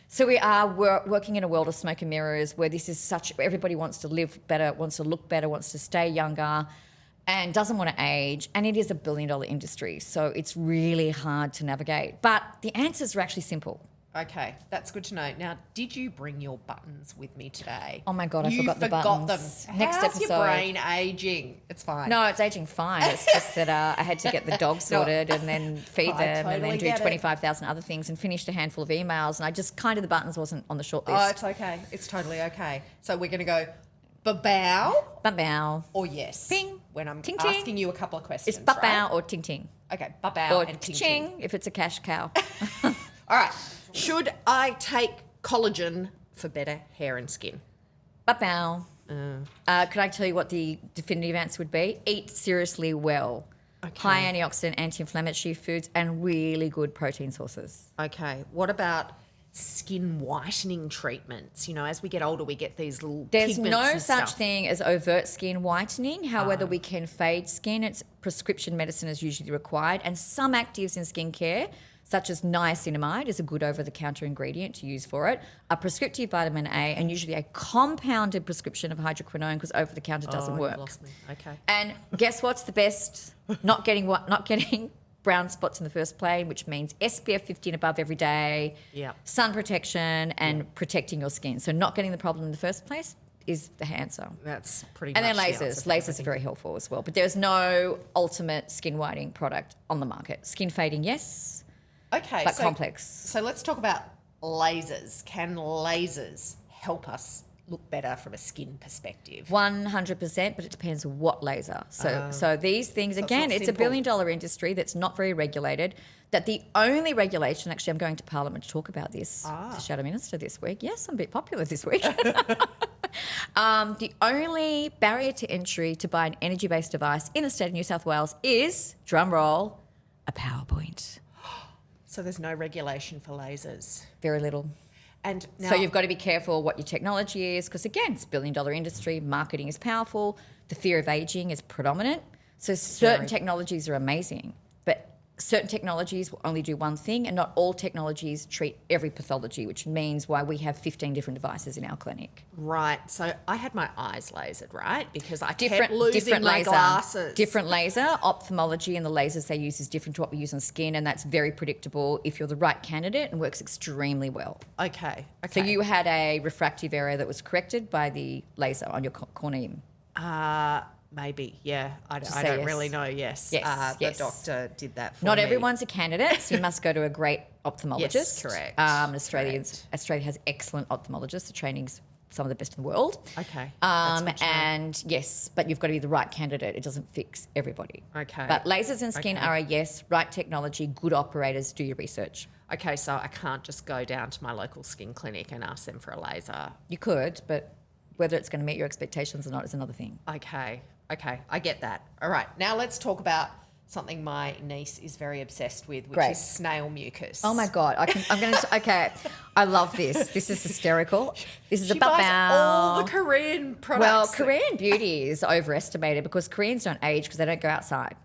So we are working in a world of smoke and mirrors where this is everybody wants to live better, wants to look better, wants to stay younger and doesn't want to age. And it is $1 billion industry. So it's really hard to navigate. But the answers are actually simple. Okay, that's good to know. Now, did you bring your buttons with me today? Oh my God, I forgot the buttons. Them. Next How's episode. your brain aging? It's fine. No, it's aging fine. It's just that I had to get the dog sorted and then feed them and then do 25,000 other things and finished a handful of emails. And I just the buttons wasn't on the short list. Oh, it's okay. It's totally okay. So we're going to go ba-bow Ba-bow. or yes. Bing. When I'm Ting, ting. asking you a couple of questions, It's ba-bow right? or ting-ting. Okay, ba-bow Or and ting-ting. ching if it's a cash cow. All right. Should I take collagen for better hair and skin? Ba-bow. Could I tell you what the definitive answer would be? Eat seriously well. Okay. High antioxidant, anti-inflammatory foods and really good protein sources. Okay. What about skin whitening treatments? As we get older, we get these little There's pigments no and such stuff. thing as overt skin whitening. However, we can fade skin. It's prescription medicine is usually required. And some actives in skincare, such as niacinamide, is a good over-the-counter ingredient to use for it. A prescriptive vitamin A and usually a compounded prescription of hydroquinone because over-the-counter doesn't work. You've lost me. Okay. And guess what's the best? Not getting brown spots in the first place, which means SPF 50 and above every day, sun protection and protecting your skin. So not getting the problem in the first place is the answer. That's pretty And much then the answer lasers. for Lasers everything. are very helpful as well. But there's no ultimate skin whitening product on the market. Skin fading, yes, Okay. but complex. So let's talk about lasers. Can lasers help us look better from a skin perspective? 100%, but it depends what laser. So these things, again, not it's a simple. $1 billion industry that's not very regulated. That the only regulation, actually, I'm going to Parliament to talk about this, the Shadow Minister this week. Yes, I'm a bit popular this week. The only barrier to entry to buy an energy-based device in the state of New South Wales is, drum roll, a PowerPoint. So there's no regulation for lasers. Very little. And now, So you've got to be careful what your technology is because, again, it's a $1 billion industry. Marketing is powerful. The fear of aging is predominant. So certain technologies are amazing, but certain technologies will only do one thing and not all technologies treat every pathology, which means why we have 15 different devices in our clinic. right. So I had my eyes lasered, right? Because I kept Different losing my laser. glasses. Different laser. Ophthalmology and the lasers they use is different to what we use on skin, and that's very predictable if you're the right candidate and works extremely well. Okay. So you had a refractive error that was corrected by the laser on your cornea. Maybe, yeah. I say don't yes. really know, yes. Yes, yes. The doctor did that for Not me. everyone's a candidate, so you must go to a great ophthalmologist. Yes, correct. Australia has excellent ophthalmologists. The training's some of the best in the world. Okay. That's good to know. And yes, but you've got to be the right candidate. It doesn't fix everybody. Okay. But lasers and skin Okay. are a yes. Right technology, good operators. Do your research. Okay, so I can't just go down to my local skin clinic and ask them for a laser. You could, but whether it's going to meet your expectations or not is another thing. Okay, I get that. All right, now let's talk about something my niece is very obsessed with, which Great. is snail mucus. Oh my God. Okay. I love this. This is hysterical. This is She about buys all the Korean products. Well, Korean beauty is overestimated because Koreans don't age because they don't go outside.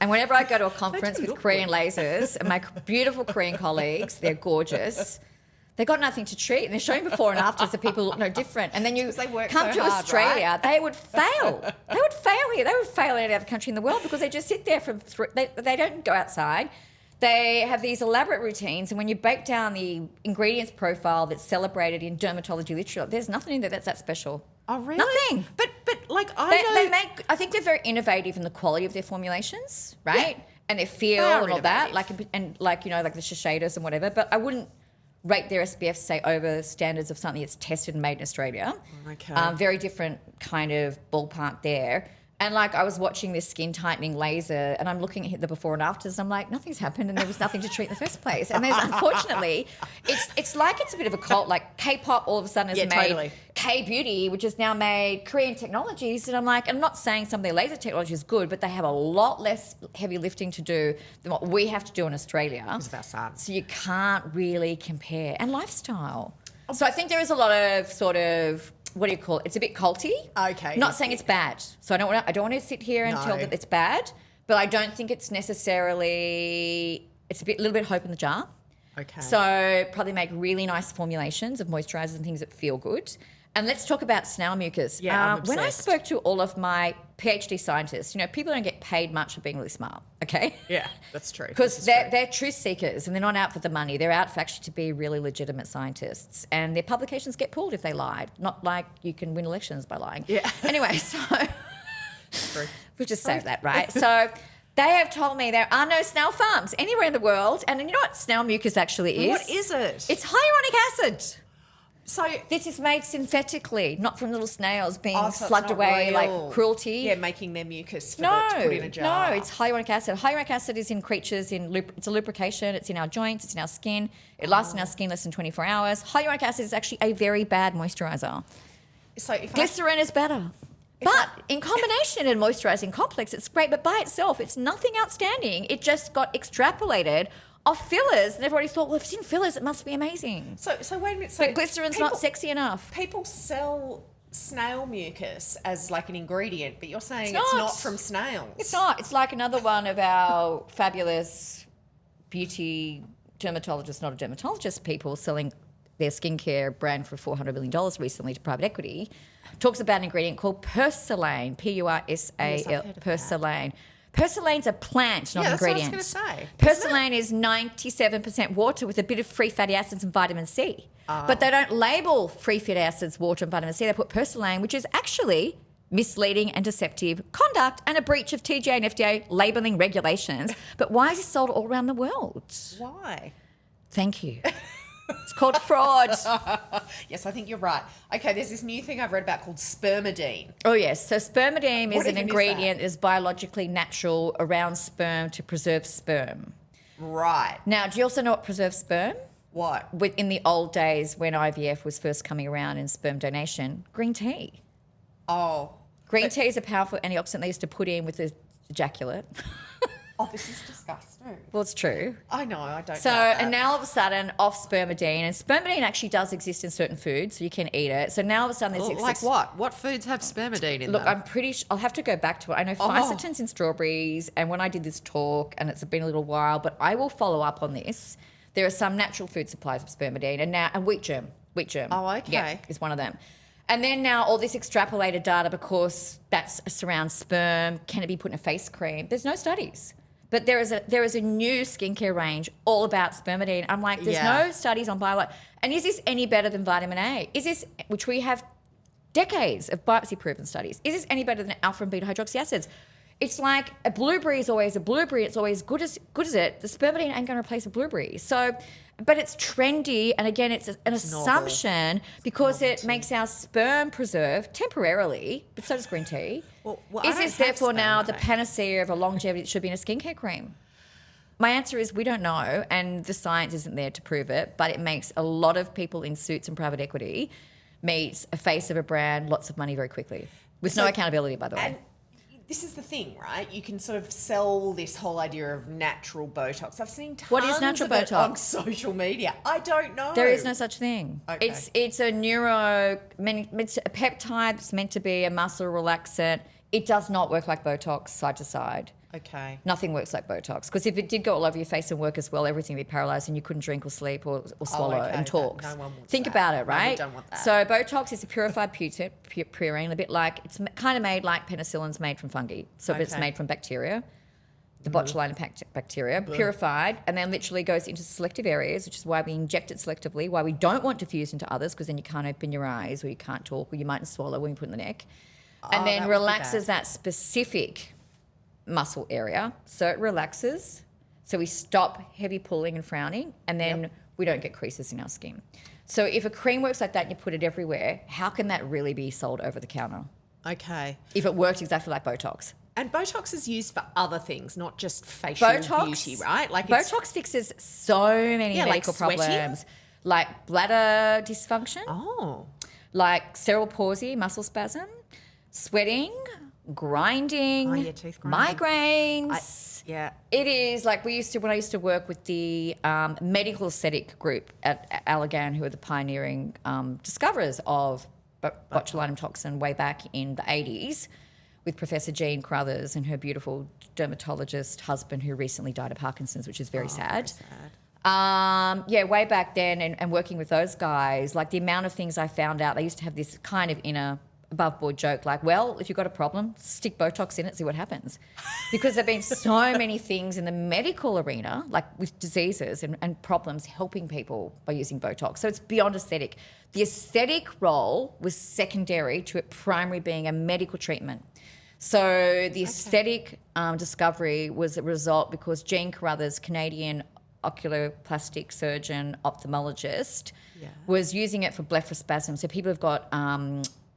And whenever I go to a conference with Korean lasers and my beautiful Korean colleagues, they're gorgeous. They got nothing to treat, and they're showing before and afters that people look no different. And then you They work come so to hard, Australia, right? they would fail. They would fail here. They would fail in any other country in the world because they just sit there they don't go outside. They have these elaborate routines, and when you break down the ingredients profile that's celebrated in dermatology literature, there's nothing in there that's that special. Oh, really? Nothing. But like I think they're very innovative in the quality of their formulations, right? Yeah. And their feel They are and all that, innovative. like the Shiseidas and whatever. But I wouldn't rate their SPF say over standards of something that's tested and made in Australia. Okay. Very different kind of ballpark there. And like I was watching this skin tightening laser, and I'm looking at the before and afters. And I'm like, nothing's happened, and there was nothing to treat in the first place. And there's unfortunately, it's like it's a bit of a cult. Like K-pop all of a sudden has made totally. K-beauty, which has now made Korean technologies. And I'm like, I'm not saying some of their laser technology is good, but they have a lot less heavy lifting to do than what we have to do in Australia. Because of our sun. So you can't really compare. And lifestyle. So I think there is a lot of sort of, what do you call it? It's a bit culty. Okay. Not saying it's bad. So I don't want to sit here and tell No. that it's bad, but I don't think it's necessarily, it's a little bit hope in the jar. Okay. So probably make really nice formulations of moisturizers and things that feel good. And let's talk about snail mucus. Yeah, I'm when I obsessed. spoke to all of my PhD scientists, people don't get paid much for being really smart, okay? Yeah, that's true. Because they're truth seekers and they're not out for the money. They're out for actually to be really legitimate scientists. And their publications get pulled if they lied. Not like you can win elections by lying. Yeah. Anyway, so True. we'll just save that, right? So they have told me there are no snail farms anywhere in the world. And you know what snail mucus actually is? What is it? It's hyaluronic acid. So This is made synthetically, not from little snails being so it's slugged not away real. like cruelty. Yeah, making their mucus to put in a jar. No, it's hyaluronic acid. Hyaluronic acid is in creatures, it's a lubrication. It's in our joints. It's in our skin. It lasts in our skin less than 24 hours. Hyaluronic acid is actually a very bad moisturizer. So if Glycerin is better. But in combination and moisturizing complex, it's great. But by itself, it's nothing outstanding. It just got extrapolated off fillers. And everybody thought, well, if it's in fillers, it must be amazing. So wait a minute. So But glycerin's not sexy enough. People sell snail mucus as like an ingredient, but you're saying It's it's not. not from snails. It's not. It's like another one of our fabulous beauty dermatologists, not a dermatologist, people selling their skincare brand for $400 million recently to private equity, talks about an ingredient called purslane, P-U-R-S-A-L, Yes, I've heard of that. purslane. Purslane's a plant, not Yeah, an that's what I was ingredient. gonna say. Purslane is 97% water with a bit of free fatty acids and vitamin C. But they don't label free fatty acids, water, and vitamin C. They put purslane, which is actually misleading and deceptive conduct and a breach of TGA and FDA labeling regulations. But why is it sold all around the world? Why? Thank you. It's called fraud. Yes, I think you're right. Okay, there's this new thing I've read about called spermidine. Oh, yes. So spermidine What is an even is ingredient that? that is biologically natural around sperm to preserve sperm. Right. Now, do you also know what preserves sperm? What? In the old days when IVF was first coming around in sperm donation, green tea. Oh. Green tea is a powerful antioxidant they used to put in with the ejaculate. Oh, this is disgusting. Well, it's true. I know, I don't So, know that. and now all of a sudden, off spermidine, and spermidine actually does exist in certain foods, so you can eat it. So now all of a sudden, there's Like what? What foods have spermidine in Look, them? I'm pretty I'll have to go back to it. I know Oh. ficetins in strawberries, and when I did this talk, and it's been a little while, but I will follow up on this. There are some natural food supplies of spermidine, and wheat germ. Oh, okay. Yeah, is one of them. And then now all this extrapolated data, because that's surrounds sperm, can it be put in a face cream? There's no studies. But there is a new skincare range all about spermidine. I'm like, there's Yeah. no studies on and is this any better than vitamin A? Is this, which we have decades of biopsy-proven studies. Is this any better than alpha and beta hydroxy acids? It's like a blueberry is always a blueberry. It's always good as it. The spermidine ain't going to replace a blueberry. So, but it's trendy, and again, it's an assumption because it makes our sperm preserve temporarily, but so does green tea. Well, is this therefore now the panacea of a longevity that should be in a skincare cream? My answer is we don't know, and the science isn't there to prove it, but it makes a lot of people in suits and private equity meet a face of a brand, lots of money very quickly, with no accountability, by the way. This is the thing, right? You can sort of sell this whole idea of natural Botox. I've seen tons What is natural of it Botox? on social media. I don't know. There is no such thing. Okay. It's a it's a peptide that's meant to be a muscle relaxant. It does not work like Botox side to side. Okay. Nothing works like Botox, because if it did go all over your face and work as well, everything would be paralysed and you couldn't drink or sleep or swallow and talk. No one wants Think that. about it, No, we right? don't want that. So Botox is a purified purine, a bit like, it's kind of made like penicillin's made from fungi. So it's made from bacteria, the botulinum bacteria, purified, and then literally goes into selective areas, which is why we inject it selectively, why we don't want diffuse into others, because then you can't open your eyes or you can't talk or you mightn't swallow when you put it in the neck. And then relaxes that specific muscle area, so it relaxes, so we stop heavy pulling and frowning, and then we don't get creases in our skin. So if a cream works like that and you put it everywhere, how can that really be sold over the counter Okay. if it works exactly like Botox? And Botox is used for other things, not just facial beauty, right? Like Botox fixes so many medical problems, like bladder dysfunction, like cerebral palsy, muscle spasm, sweating, grinding, teeth grinding. Migraines. It is like when I used to work with the medical aesthetic group at Allergan, who are the pioneering discoverers of botulinum toxin way back in the 80s, with Professor Jean Crothers and her beautiful dermatologist husband who recently died of Parkinson's, which is very sad. Way back then, and working with those guys, like the amount of things I found out, they used to have this kind of inner above board joke like, well, if you've got a problem, stick Botox in it, see what happens. Because there have been so many things in the medical arena, like with diseases and problems, helping people by using Botox. So it's beyond aesthetic. The aesthetic role was secondary to it primary being a medical treatment. So the aesthetic discovery was a result because Jean Carruthers, Canadian oculoplastic surgeon, ophthalmologist, was using it for blepharospasm. So people have got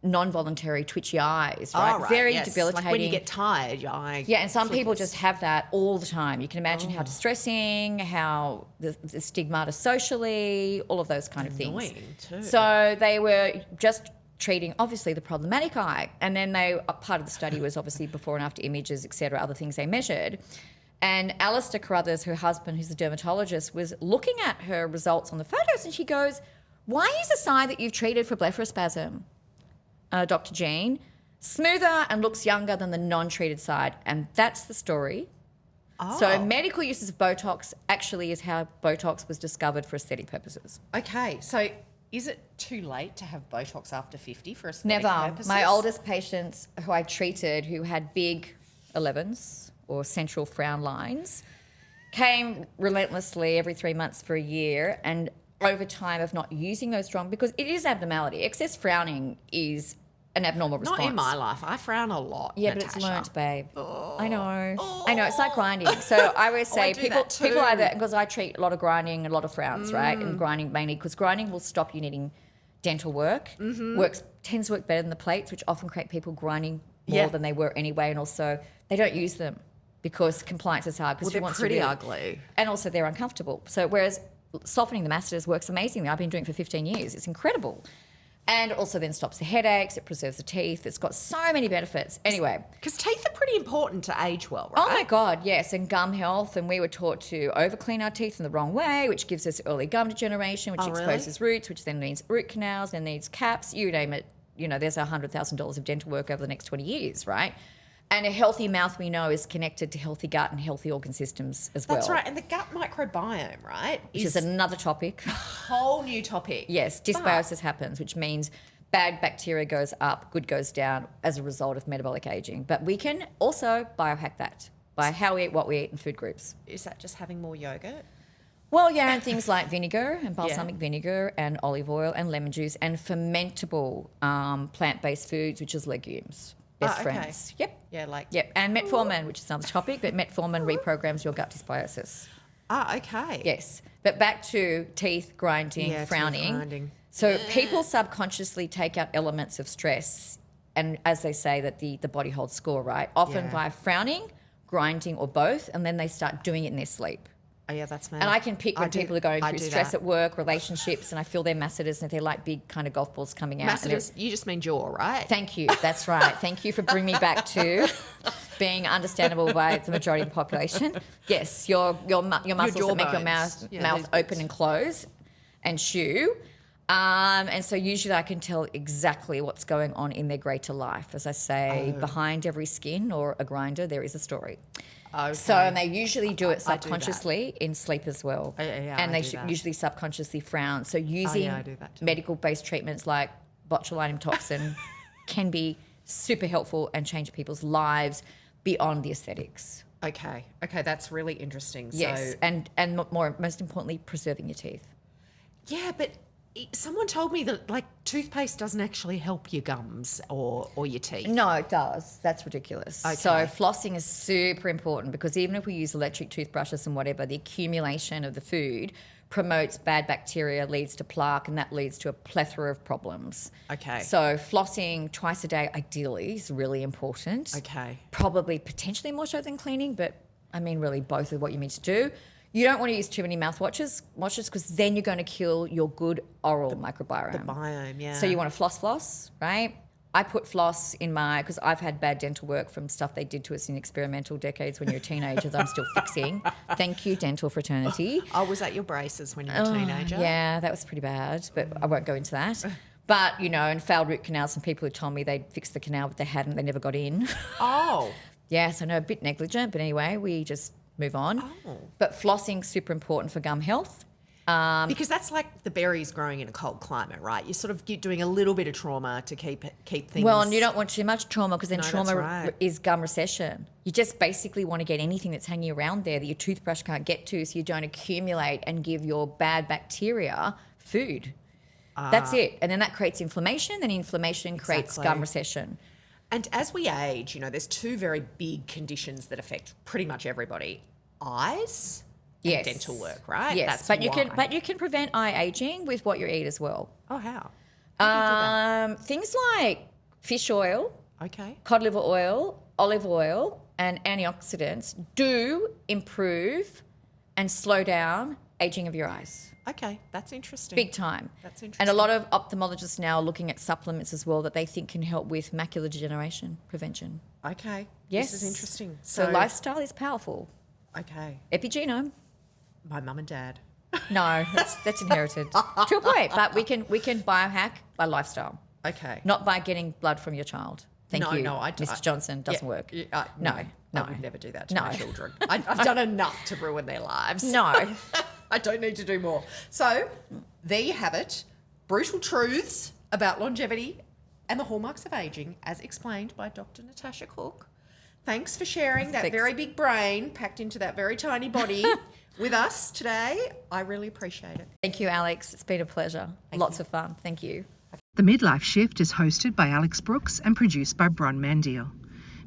non-voluntary twitchy eyes, right? Very debilitating. Like when you get tired, your eye. Yeah, and some people just have that all the time. You can imagine how distressing, how the stigmata socially, all of those kind of things. Annoying too. So they were just treating, obviously, the problematic eye. And then part of the study was obviously before and after images, et cetera, other things they measured. And Alistair Carruthers, her husband, who's a dermatologist, was looking at her results on the photos, and she goes, why is the side that you've treated for blepharospasm, Dr. Jean, smoother and looks younger than the non-treated side? And that's the story. So medical uses of Botox actually is how Botox was discovered for aesthetic purposes. Okay, so is it too late to have Botox after 50 for aesthetic Never. purposes? My oldest patients who I treated who had big 11s or central frown lines came relentlessly every 3 months for a year, and over time of not using those strong, because it is abnormality. Excess frowning is an abnormal response. Not in my life. I frown a lot. Yeah, Natasha. but it's learnt, babe. I know. I know. It's like grinding. So I always say people either, because I treat a lot of grinding and a lot of frowns, right? And grinding mainly because grinding will stop you needing dental work. Tends to work better than the plates, which often create people grinding more than they were anyway. And also they don't use them because compliance is hard. Because they're pretty ugly. And also they're uncomfortable. So whereas softening the masseters works amazingly. I've been doing it for 15 years. It's incredible. And it also then stops the headaches. It preserves the teeth. It's got so many benefits. Anyway. Because teeth are pretty important to age well, right? Oh, my God, yes. And gum health. And we were taught to overclean our teeth in the wrong way, which gives us early gum degeneration, which exposes roots, which then needs root canals, then needs caps. You name it. You know, there's $100,000 of dental work over the next 20 years, right? And a healthy mouth, we know, is connected to healthy gut and healthy organ systems as well. That's right. And the gut microbiome, right? Which is another topic. Whole new topic. Yes, dysbiosis happens, which means bad bacteria goes up, good goes down as a result of metabolic aging. But we can also biohack that by how we eat, what we eat, and food groups. Is that just having more yogurt? Well, yeah, and things like vinegar and balsamic vinegar and olive oil and lemon juice and fermentable plant-based foods, which is legumes. Best friends. Yep. Yeah, like... Yep. And metformin, which is another topic, but metformin reprograms your gut dysbiosis. Okay. Yes. But back to teeth grinding, frowning. Teeth grinding. So people subconsciously take out elements of stress, and as they say, that the body holds score, right? Often via frowning, grinding, or both, and then they start doing it in their sleep. Oh, yeah, that's me. And I can pick when people are going through stress at work, relationships, and I feel their masseters and they're like big kind of golf balls coming out. Masseters, you just mean jaw, right? Thank you. That's right. Thank you for bringing me back to being understandable by the majority of the population. Yes, your muscles that make your mouth open and close and chew. And so usually I can tell exactly what's going on in their greater life. As I say, behind every skin or a grinder, there is a story. Okay. So, and they usually do it subconsciously in sleep as well. And they usually subconsciously frown. So using medical-based treatments like botulinum toxin can be super helpful and change people's lives beyond the aesthetics. Okay, that's really interesting. Yes, so, and most importantly, preserving your teeth. Yeah, but someone told me that like toothpaste doesn't actually help your gums or your teeth. No, it does. That's ridiculous. Okay. So flossing is super important because even if we use electric toothbrushes and whatever, the accumulation of the food promotes bad bacteria, leads to plaque, and that leads to a plethora of problems. Okay. So flossing twice a day ideally is really important. Okay. Probably potentially more so than cleaning, but I mean really both of what you need to do. You don't want to use too many mouthwashes because then you're going to kill your good oral microbiome. The biome, yeah. So you want to floss, right? I put floss in because I've had bad dental work from stuff they did to us in experimental decades when you're a teenager that I'm still fixing. Thank you, dental fraternity. Oh, was that your braces when you were a teenager? Yeah, that was pretty bad, but I won't go into that. But, and failed root canals and people who told me they'd fixed the canal, but they hadn't, they never got in. Oh. Yes, I know, a bit negligent, but anyway, we just move on. Oh. But flossing's super important for gum health. Because that's like the berries growing in a cold climate, right? You're doing a little bit of trauma to keep things... Well, and you don't want too much trauma because then trauma is gum recession. You just basically want to get anything that's hanging around there that your toothbrush can't get to so you don't accumulate and give your bad bacteria food. That's it. And then that creates inflammation, and inflammation creates gum recession. And as we age, there's two very big conditions that affect pretty much everybody. Eyes and dental work, right? Yes, but you can prevent eye aging with what you eat as well. Oh, how? Things like fish oil, cod liver oil, olive oil, and antioxidants do improve and slow down aging of your eyes. Okay, that's interesting. Big time. That's interesting. And a lot of ophthalmologists now are looking at supplements as well that they think can help with macular degeneration prevention. Okay. Yes. This is interesting. So lifestyle is powerful. Okay. Epigenome. My mum and dad. No, that's inherited to a point, but we can biohack by lifestyle. Okay. Not by getting blood from your child. Thank you, Mr. Johnson. Doesn't work. No. I would never do that to my children. I've done enough to ruin their lives. No. I don't need to do more. So there you have it. Brutal truths about longevity and the hallmarks of aging as explained by Dr. Natasha Cook. Thanks for sharing that very big brain packed into that very tiny body with us today. I really appreciate it. Thank you, Alex. It's been a pleasure. Lots of fun. Thank you. The Midlife Shift is hosted by Alex Brooks and produced by Bron Mandiel.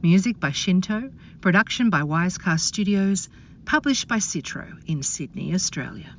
Music by Shinto, production by Wisecast Studios, published by Citro in Sydney, Australia.